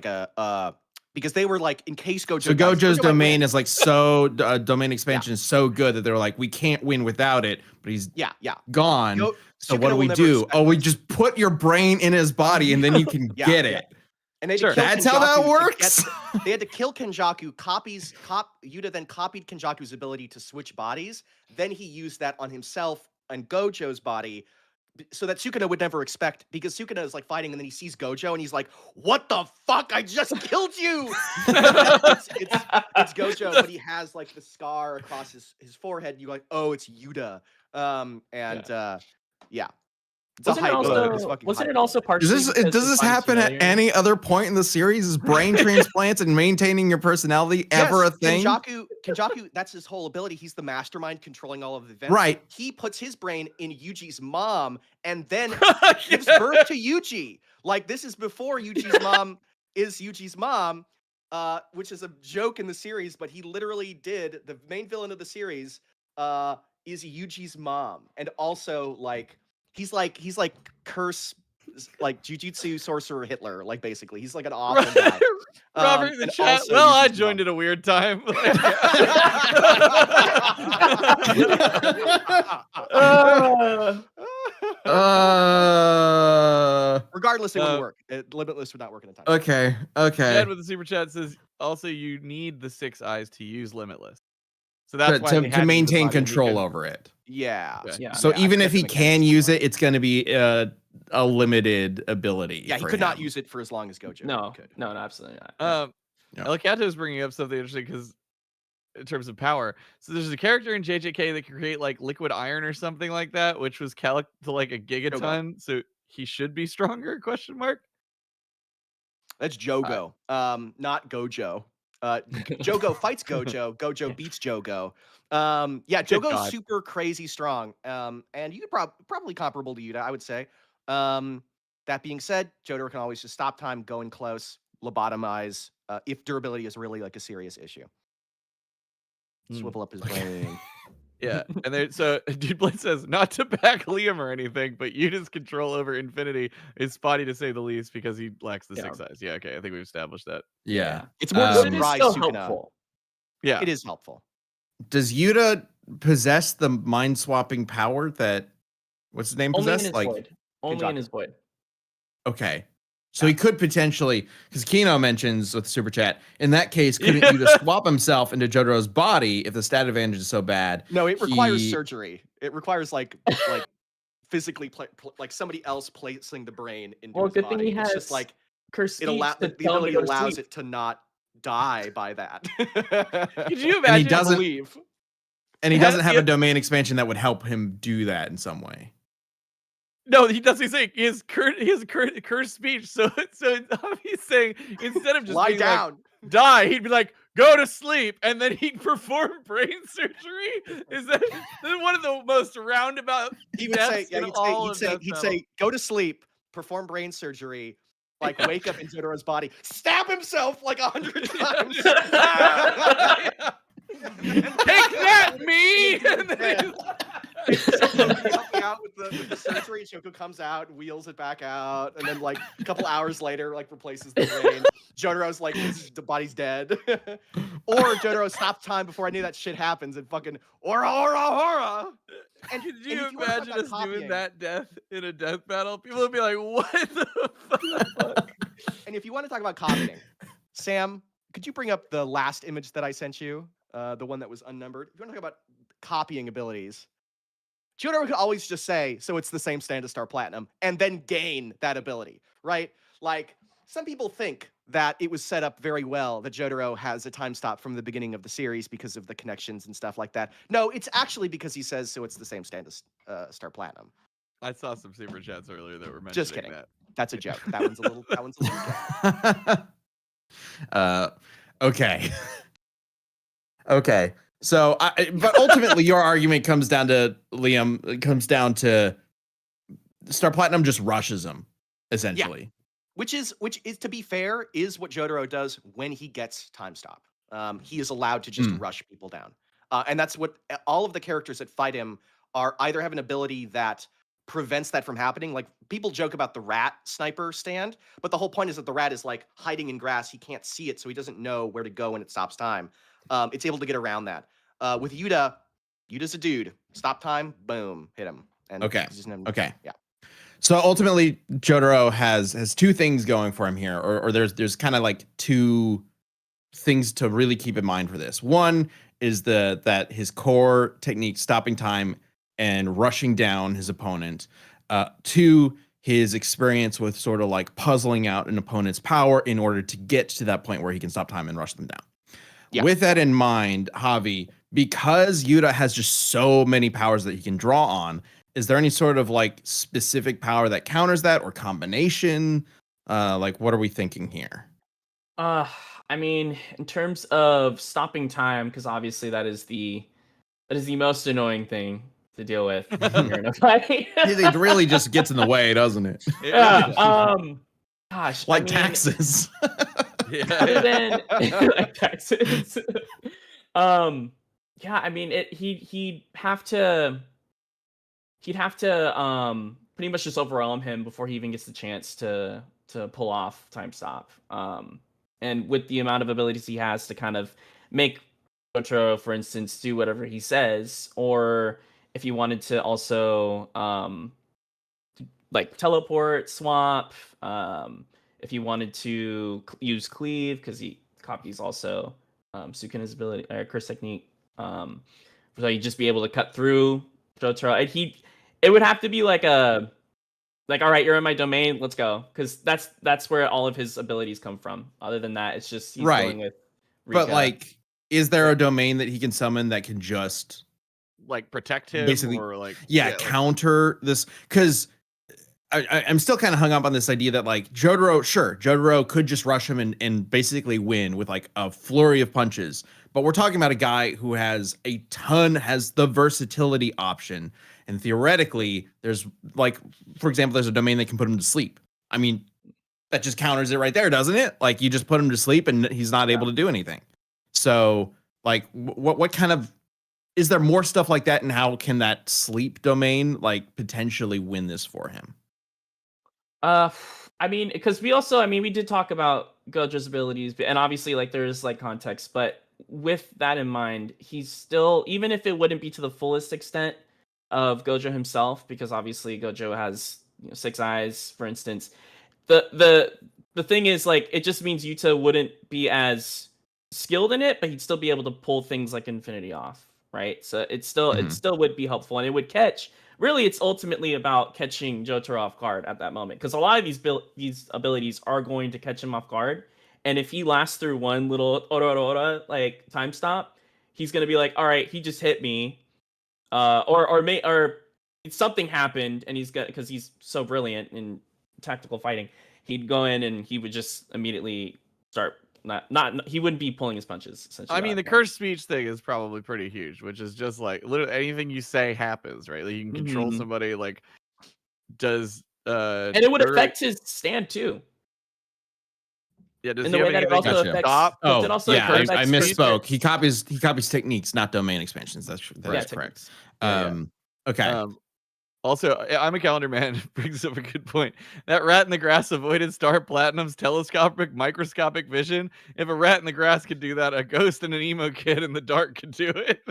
a because they were like, in case Gojo So dies, Gojo's Gojo might domain win. is like so domain expansion is so good that they're like, we can't win without it, but he's yeah. gone. Go- So Sukuna what do will we never do? expect Oh, we this. just put your brain in his body and then you can Yeah, get yeah. it. And they had Sure. to kill That's how that Kenjaku to works. They had to kill Kenjaku. Yuta then copied Kenjaku's ability to switch bodies. Then he used that on himself and Gojo's body, so that Sukuna would never expect. Because Sukuna is like fighting, and then he sees Gojo, and he's like, "What the fuck? I just killed you!" it's Gojo, but he has like the scar across his forehead. And you're like, "Oh, it's Yuta." Yeah. It's Wasn't a it hype moment. It's also fucking wasn't hype it also moment. partially Does because this his body's happen at familiar? any other point in the series? Is brain transplants and maintaining your personality ever a thing? Kenjaku, that's his whole ability. He's the mastermind controlling all of the events. Right. He puts his brain in Yuji's mom and then gives birth to Yuji. Like, this is before Yuji's mom is Yuji's mom, which is a joke in the series, but he literally did. The main villain of the series is Yuji's mom. And also, like, he's like curse, like Jujutsu sorcerer Hitler, like, basically. He's like an awful guy. Robert in the and chat. also Well, I Yuji's joined mom. at a weird time. Regardless, it wouldn't Uh, work. Limitless would not work in a time. Okay. Chad with the super chat says also you need the 6 eyes to use Limitless. So that's why they had To use the maintain body, control because- over it. Yeah. Okay. Yeah. So Yeah, I even forget if the he mechanics can of use the it, it's going to be a limited ability. Yeah, he for could not him. use it for as long as Gojo No, could. no, absolutely not. Yeah. Elkato is bringing up something interesting because in terms of power, so there's a character in JJK that can create like liquid iron or something like that, which was to like a gigaton. So he should be stronger? Question mark. That's Jogo, not Gojo. Jogo fights Gojo. Gojo beats Jogo. Yeah, Good Jogo's God. super crazy strong. And you could probably comparable to Yuta, I would say. That being said, Jotaro can always just stop time, go in close, lobotomize, if durability is really like a serious issue. Swivel up his brain. Yeah, and then so Dude Blade says not to back Liam or anything, but Yuta's control over Infinity is spotty to say the least because he lacks the 6 eyes. Yeah, okay, I think we've established that. Yeah. It's more to But it is surprise still Sukuna. helpful. Yeah, It is helpful. Does Yuta possess the mind swapping power that what's his name Only in possess? his Like, void. Only in his void. okay. So he could potentially, because Kino mentions with Super Chat, in that case, couldn't Yuta swap himself into Jotaro's body if the stat advantage is so bad? No, it requires surgery. It requires like physically like somebody else placing the brain into Well, his good body. thing he has It's just like cursed it allows speech the to tell him to ability go to allows sleep. it to not die by that. Could you And he imagine? doesn't- believe. And he Has doesn't have he- a domain expansion that would help him do that in some way. No, he doesn't say he has cursed speech. So he's saying instead of just Lie being down. like, die, he'd be like, go to sleep, and then he'd perform brain surgery. Is that one of the most roundabout? He would say, deaths yeah, in all of Death he'd Battle? say, go to sleep, perform brain surgery, like wake up in Jotaro's body, stab himself like 100 times. Take that, me! And then Shoko, can you help me out with the surgery? Shoko comes out, wheels it back out, and then like a couple hours later, like replaces the brain. Jotaro's like, the body's dead. Or Jotaro stopped time before I knew that shit happens and fucking ora. And could and you if you wanna talk imagine about us doing copying- that death in a death battle? People would be like, what the fuck? And if you want to talk about copying, Sam, could you bring up the last image that I sent you? The one that was unnumbered. If you want to talk about copying abilities, Jotaro could always just say, so it's the same stand as Star Platinum, and then gain that ability, right? Like, some people think that it was set up very well that Jotaro has a time stop from the beginning of the series because of the connections and stuff like that. No, it's actually because he says, so it's the same stand as Star Platinum. I saw some super chats earlier that were mentioning Just kidding. that. That's a joke. That one's a little joke. Okay. Okay. So, but ultimately, your argument comes down to Liam. It comes down to Star Platinum just rushes him, essentially. Which is, to be fair, is what Jotaro does when he gets time stop. he is allowed to just Hmm. rush people down. And that's what all of the characters that fight him are either have an ability that prevents that from happening. Like people joke about the rat sniper stand, but the whole point is that the rat is like hiding in grass. He can't see it, so he doesn't know where to go when it stops time. It's able to get around that. With Yuta, Yuta's a dude. Stop time, boom, hit him. And Okay. he's just Okay. yeah. So ultimately, Jotaro has two things going for him here, or there's kind of like two things to really keep in mind for this. One is that his core technique, stopping time and rushing down his opponent. Two, his experience with sort of like puzzling out an opponent's power in order to get to that point where he can stop time and rush them down. Yeah. With that in mind, Javi, because Yuta has just so many powers that he can draw on, is there any sort of like specific power that counters that or combination? Like, what are we thinking here? I mean, in terms of stopping time, because obviously that is the most annoying thing to deal with when you're in a fight. It really just gets in the way, doesn't it? It really Yeah. does. Gosh, Like I mean, taxes. other than like taxes. Yeah, I mean, he'd have to pretty much just overwhelm him before he even gets the chance to pull off time stop. And with the amount of abilities he has to kind of make Jotaro, for instance, do whatever he says, or if you wanted to also like teleport, swap, if you wanted to use cleave because he copies also Sukuna's ability or curse technique, so you'd just be able to cut through Jotaro. And it would have to be like all right, you're in my domain, let's go, because that's where all of his abilities come from. Other than that, it's just he's Right. dealing with Rika. But like, is there a domain that he can summon that can just like protect him basically, or like like, counter this? Because I'm still kind of hung up on this idea that like Jotaro could just rush him and basically win with like a flurry of punches. But we're talking about a guy who has the versatility option. And theoretically, there's like, for example, there's a domain that can put him to sleep. I mean, that just counters it right there, doesn't it? Like you just put him to sleep and he's not able to do anything. So like what kind of, is there more stuff like that? And how can that sleep domain like potentially win this for him? I mean, because we did talk about Gojo's abilities, and obviously, like, there's like context, but with that in mind, he's still, even if it wouldn't be to the fullest extent of Gojo himself, because obviously Gojo has 6 eyes, for instance. The thing is, like, it just means Yuta wouldn't be as skilled in it, but he'd still be able to pull things like Infinity off, right? So it still would be helpful, and it would catch. Really, it's ultimately about catching Jotaro off guard at that moment, because a lot of these abilities are going to catch him off guard, and if he lasts through one little Ororora like time stop, he's gonna be like, all right, he just hit me, or something happened, and because he's so brilliant in tactical fighting, he'd go in and he would just immediately start. He wouldn't be pulling his punches, essentially. I mean, the curse speech thing is probably pretty huge, which is just like literally anything you say happens, right? Like you can control somebody, like does and it would affect his stand too. Yeah, does in he the way have that it anything also to affects. stop? Oh, it also yeah, affects I speech. misspoke. He copies techniques, not domain expansions. That's correct. Techniques. Okay. Also, I'm a calendar man. Brings up a good point. That rat in the grass avoided Star Platinum's telescopic microscopic vision. If a rat in the grass could do that, a ghost and an emo kid in the dark could do it.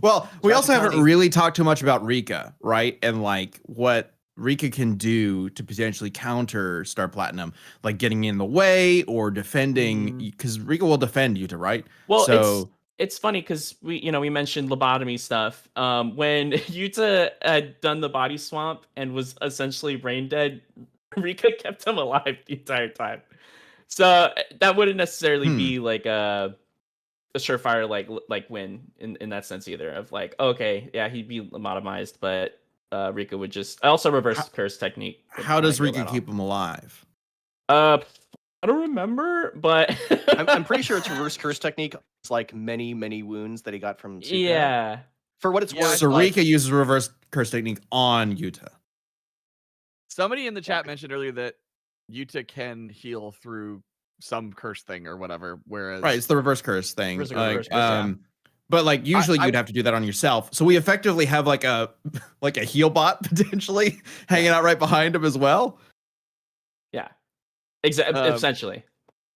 Well, we also haven't funny. really talked too much about Rika, right? And like what Rika can do to potentially counter Star Platinum, like getting in the way or defending, because Rika will defend Yuta, right? Well, so it's funny because we mentioned lobotomy stuff. When Yuta had done the body swamp and was essentially brain dead, Rika kept him alive the entire time. So that wouldn't necessarily be like a surefire like win in that sense either. Of like, okay, yeah, he'd be lobotomized, but Rika would just also reverse curse technique. How does Rika keep him alive? I don't remember, but I'm pretty sure it's reverse curse technique. It's like many wounds that he got from Tsuka. Yeah. For what it's worth. So Rika uses reverse curse technique on Yuta. Somebody in the chat mentioned earlier that Yuta can heal through some curse thing or whatever. Whereas Right, it's the reverse curse thing. Reverse Like, curse, yeah. but like usually you'd have to do that on yourself. So we effectively have like a like a heal bot potentially hanging out right behind him as well. Yeah. Um, Essentially.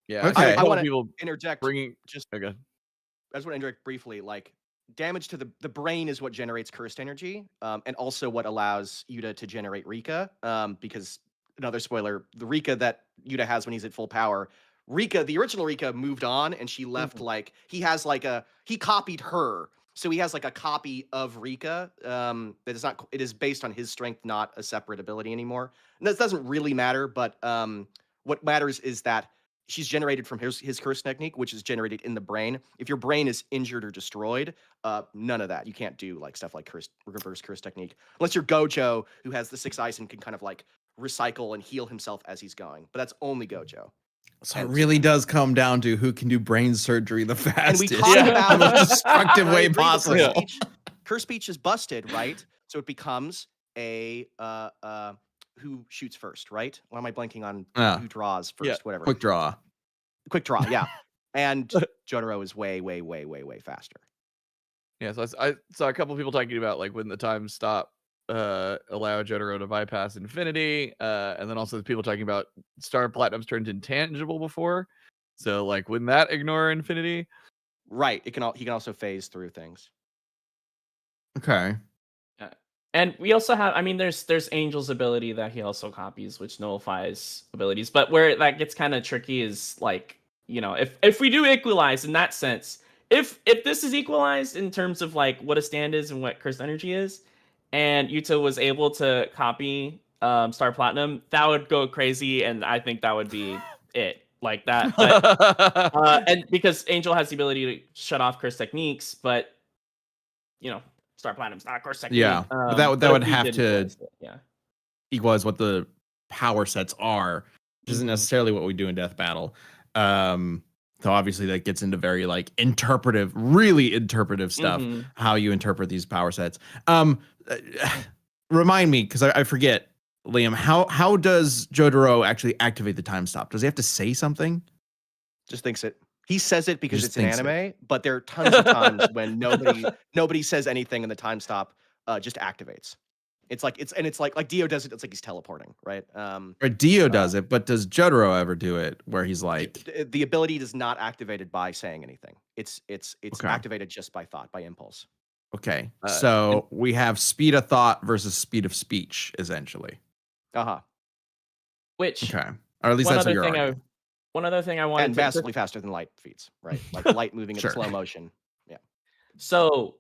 yeah, Okay. I want to people interject. bringing Just okay. I just want to interject briefly. Like damage to the brain is what generates cursed energy, and also what allows Yuta to generate Rika. Because another spoiler, the Rika that Yuta has when he's at full power, Rika, the original Rika, moved on, and she left like he has like he copied her. So he has like a copy of Rika that is not. It is based on his strength, not a separate ability anymore. And that doesn't really matter, but what matters is that she's generated from his curse technique, which is generated in the brain. If your brain is injured or destroyed, none of that. You can't do like stuff like reverse curse technique unless you're Gojo, who has the 6 eyes and can kind of like recycle and heal himself as he's going. But that's only Gojo. So it really does come down to who can do brain surgery the And we fastest, talked Yeah. about the most destructive I way agree, but possible. Curse speech is busted, right? So it becomes a who shoots first, right? Why am I blanking on who draws first? Yeah. Whatever. Quick draw. Quick draw, yeah. And Jotaro is way faster. Yeah, so I saw a couple people talking about like when the time stop allow Jotaro to bypass infinity, and then also the people talking about Star Platinum's turned intangible before. So like wouldn't that ignore infinity? Right. He can also phase through things. Okay. And we also have, I mean, there's Angel's ability that he also copies, which nullifies abilities. But where that gets kind of tricky is like, you know, if we do equalize in that sense, if this is equalized in terms of like what a stand is and what cursed energy is, and Yuta was able to copy Star Platinum, that would go crazy, and I think that would be it. Like that. But and because Angel has the ability to shut off curse techniques, but you know, Star Platinum's not a course technique. Yeah, but that but would if we have did to equalize it, yeah. equalize what the power sets are, which isn't necessarily what we do in Death Battle. So obviously that gets into very like really interpretive stuff, how you interpret these power sets. Remind me, because I forget, Liam, how does Jotaro actually activate the time stop? Does he have to say something? Just thinks it. He says it because Just it's an thinks anime, but there are tons of times when nobody says anything and the time stop just activates. It's like Dio does it. It's like he's teleporting, right? Or Dio does it, but does Jotaro ever do it where he's like, the ability is not activated by saying anything. It's Okay. activated just by thought, by impulse. okay, so we have speed of thought versus speed of speech, essentially. Which Okay, or at least that's what you're arguing. one other thing I wanted And to vastly faster than light feats, right? Like light moving Sure. in slow motion. Yeah. So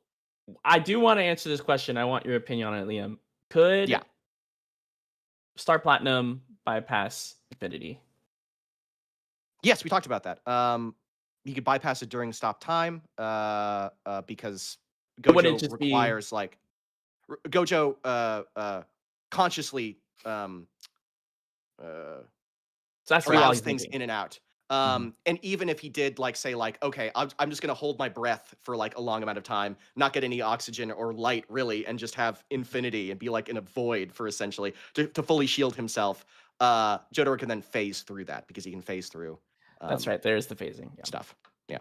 I do want to answer this question. I want your opinion on it, Liam. Could Star Platinum bypass infinity? Yes, we talked about that. You could bypass it during stop time, because Wouldn't Gojo just requires like Gojo consciously So that's really all allows he's things thinking. in and out. And even if he did like say like, okay, I'm just gonna hold my breath for like a long amount of time, not get any oxygen or light really, and just have infinity and be like in a void for essentially to fully shield himself. Jotaro can then phase through that because he can phase through. That's right. There's the phasing Stuff. Yeah.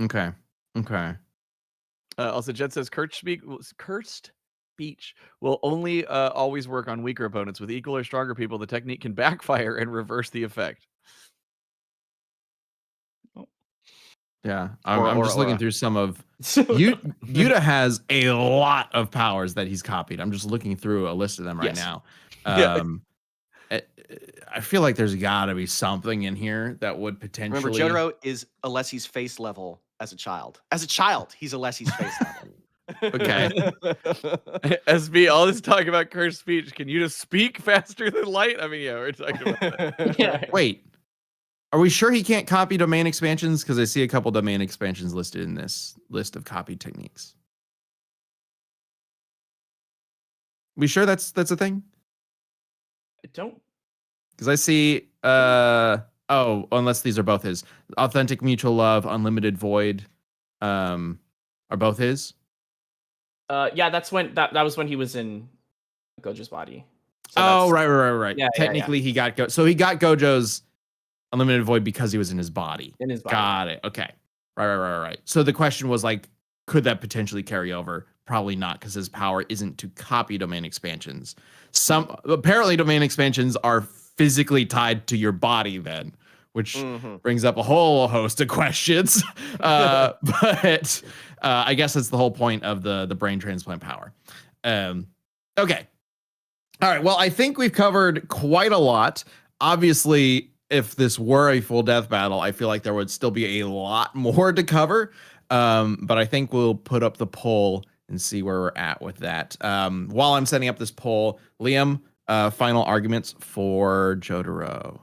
Okay. Also, Jet says cursed speech will only always work on weaker opponents. With equal or stronger people, the technique can backfire and reverse the effect. Yeah, I'm just looking through some of Yuta has a lot of powers that he's copied. I'm just looking through a list of them right now. I feel like there's got to be something in here that would potentially. Remember, Jotaro is Alessi's face level as a child. As a child, he's Alessi's face level. Okay. SB, all this talk about cursed speech. Can you just speak faster than light? I mean, yeah, we're talking about that. Yeah. Wait, are we sure he can't copy domain expansions? Because I see a couple domain expansions listed in this list of copied techniques. We sure that's a thing? I don't. Because I see, unless these are both his. Authentic Mutual Love, Unlimited Void, are both his? Yeah, that's when that was when he was in Gojo's body. So Oh, right. Yeah, Technically, he got so he got Gojo's unlimited void because he was in his body. In his body. Got it. Okay. Right. So the question was like, could that potentially carry over? Probably not, because his power isn't to copy domain expansions. Apparently domain expansions are physically tied to your body then, which brings up a whole host of questions. But I guess that's the whole point of the brain transplant power. Okay. All right. Well, I think we've covered quite a lot. Obviously, if this were a full death battle, I feel like there would still be a lot more to cover. But I think we'll put up the poll and see where we're at with that. While I'm setting up this poll, Liam, final arguments for Jotaro.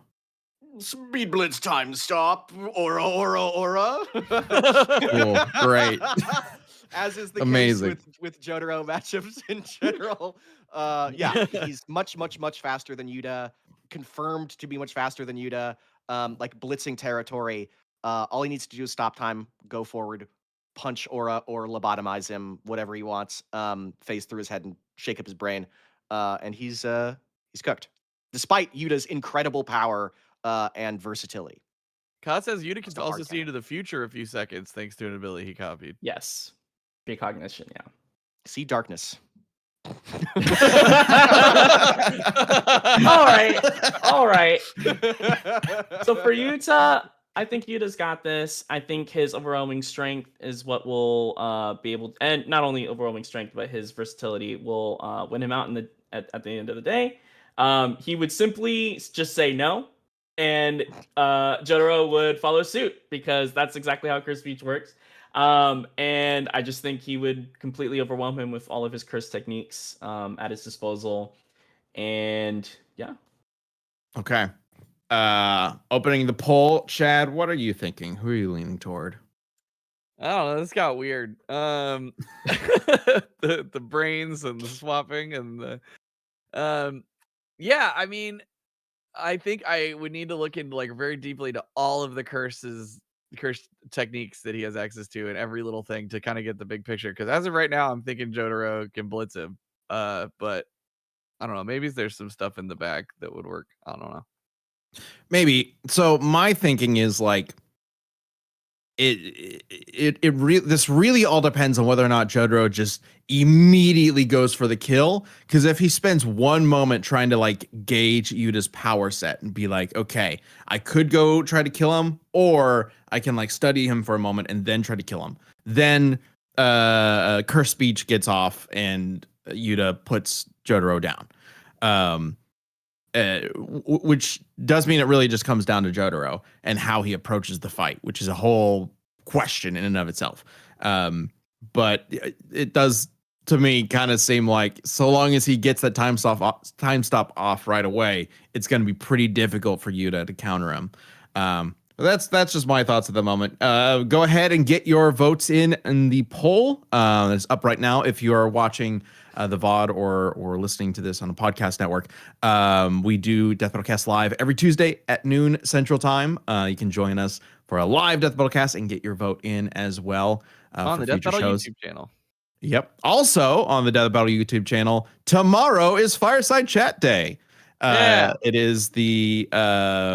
Speed Blitz time stop. Aura. Cool. Great. As is the Amazing. case with Jotaro matchups in general. Yeah, he's much faster than Yuta. Confirmed to be much faster than Yuta. Like blitzing territory. All he needs to do is stop time, go forward, punch Aura or lobotomize him, whatever he wants. Phase through his head and shake up his brain. And he's cooked. Despite Yuta's incredible power and versatility. Kaz says Yuta can Just a also hard see into the future a few seconds thanks to an ability he copied. Yes. Precognition, yeah. See darkness. All right. So for Yuta, I think Yuta's got this. I think his overwhelming strength is what will be able, and not only overwhelming strength, but his versatility will win him out at the end of the day. He would simply just say no, and Jotaro would follow suit, because that's exactly how curse speech works. And I just think he would completely overwhelm him with all of his curse techniques at his disposal. And yeah. Okay. Opening the poll, Chad, what are you thinking? Who are you leaning toward? I don't know. This got weird. The brains and the swapping and the yeah. I mean, I think I would need to look into like very deeply to all of the curse techniques that he has access to and every little thing to kind of get the big picture. Because as of right now, I'm thinking Jotaro can blitz him. But I don't know. Maybe there's some stuff in the back that would work. I don't know. Maybe. So my thinking is like this really all depends on whether or not Jotaro just immediately goes for the kill. Because if he spends one moment trying to like gauge Yuta's power set and be like, okay, I could go try to kill him, or I can like study him for a moment and then try to kill him. Then curse speech gets off and Yuta puts Jotaro down. Which does mean it really just comes down to Jotaro and how he approaches the fight, which is a whole question in and of itself. But it does, to me, kind of seem like so long as he gets that time stop off right away, it's going to be pretty difficult for Yuta to counter him. That's just my thoughts at the moment. Go ahead and get your votes in the poll. It's up right now if you are watching the VOD or listening to this on a podcast network. We do Death Battle Cast live every Tuesday at noon Central Time. You can join us for a live Death Battle Cast and get your vote in as well On for the Death future Battle shows. YouTube channel. Yep. Also on the Death Battle YouTube channel, tomorrow is Fireside Chat Day. Yeah. It is the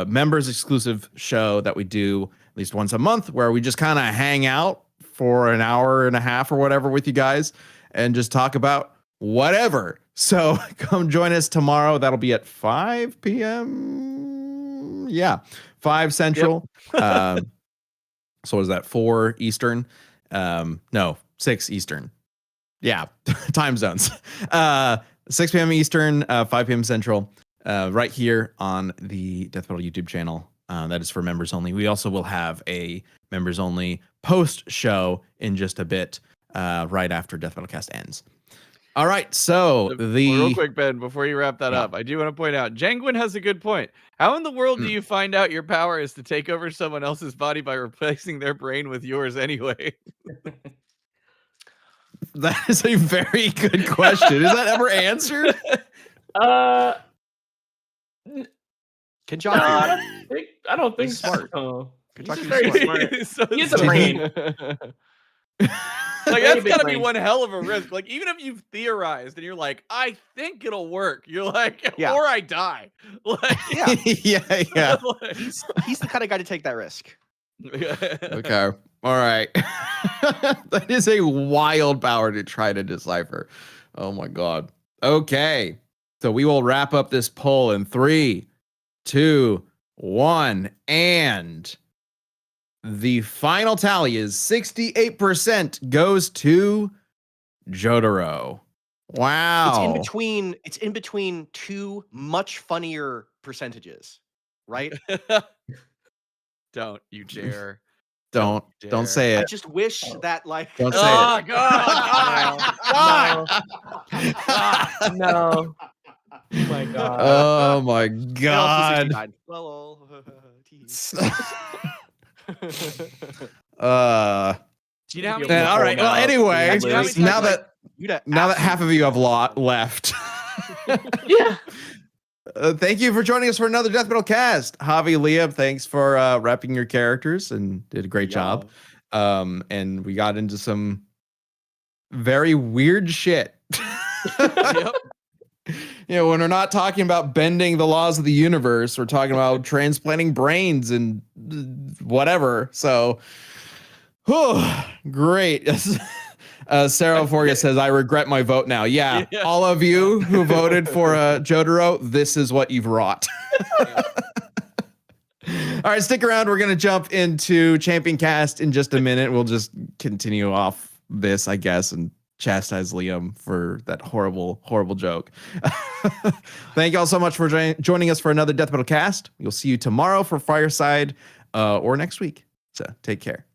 members exclusive show that we do at least once a month, where we just kind of hang out for an hour and a half or whatever with you guys and just talk about whatever. So come join us tomorrow. That'll be at 5 p.m. Yeah, 5 Central. Yep. So is that 4 Eastern? No, 6 Eastern. Yeah, time zones. 6 p.m. Eastern, 5 p.m. Central. Right here on the Death Battle YouTube channel. That is for members only. We also will have a members only post show in just a bit, right after Death Battle Cast ends. All right, so real quick, Ben, before you wrap that up, I do want to point out Jangwin has a good point. How in the world do you find out your power is to take over someone else's body by replacing their brain with yours anyway? That is a very good question. Is that ever answered? Kenjaku. I don't think He's smart. so. Kenjaku's very smart. He has a brain. Like, Very that's big gotta be brain. one hell of a risk. Like, even if you've theorized and you're like, I think it'll work, you're like, Yeah. or I die. Like, Yeah. yeah. like- He's the kind of guy to take that risk. Okay. All right. That is a wild power to try to decipher. Oh my god. Okay. So we will wrap up this poll in 3, 2, 1, and the final tally is 68% goes to Jotaro. Wow. It's in between two much funnier percentages, right? Don't you dare. Don't dare. say I it. just wish that like Don't say Oh, it. God. God. No. Oh my god. Oh my LP69. god. Well, Do you know how many? And all right. Well, anyway, Do you know how many now times, that half of you have left. Yeah. Thank you for joining us for another Death Metal cast. Javi, Liam, thanks for repping your characters and did a great job. And we got into some very weird shit. Yep. You know, when we're not talking about bending the laws of the universe, we're talking about transplanting brains and whatever. So, great. Sarah Forga says, I regret my vote now. Yeah, Yeah. all of you who voted for Jotaro, this is what you've wrought. All right, stick around. We're going to jump into Champion Cast in just a minute. We'll just continue off this, I guess, and chastise Liam for that horrible, horrible joke. Thank you all so much for joining us for another Death Metal cast. We'll see you tomorrow for Fireside or next week. So take care.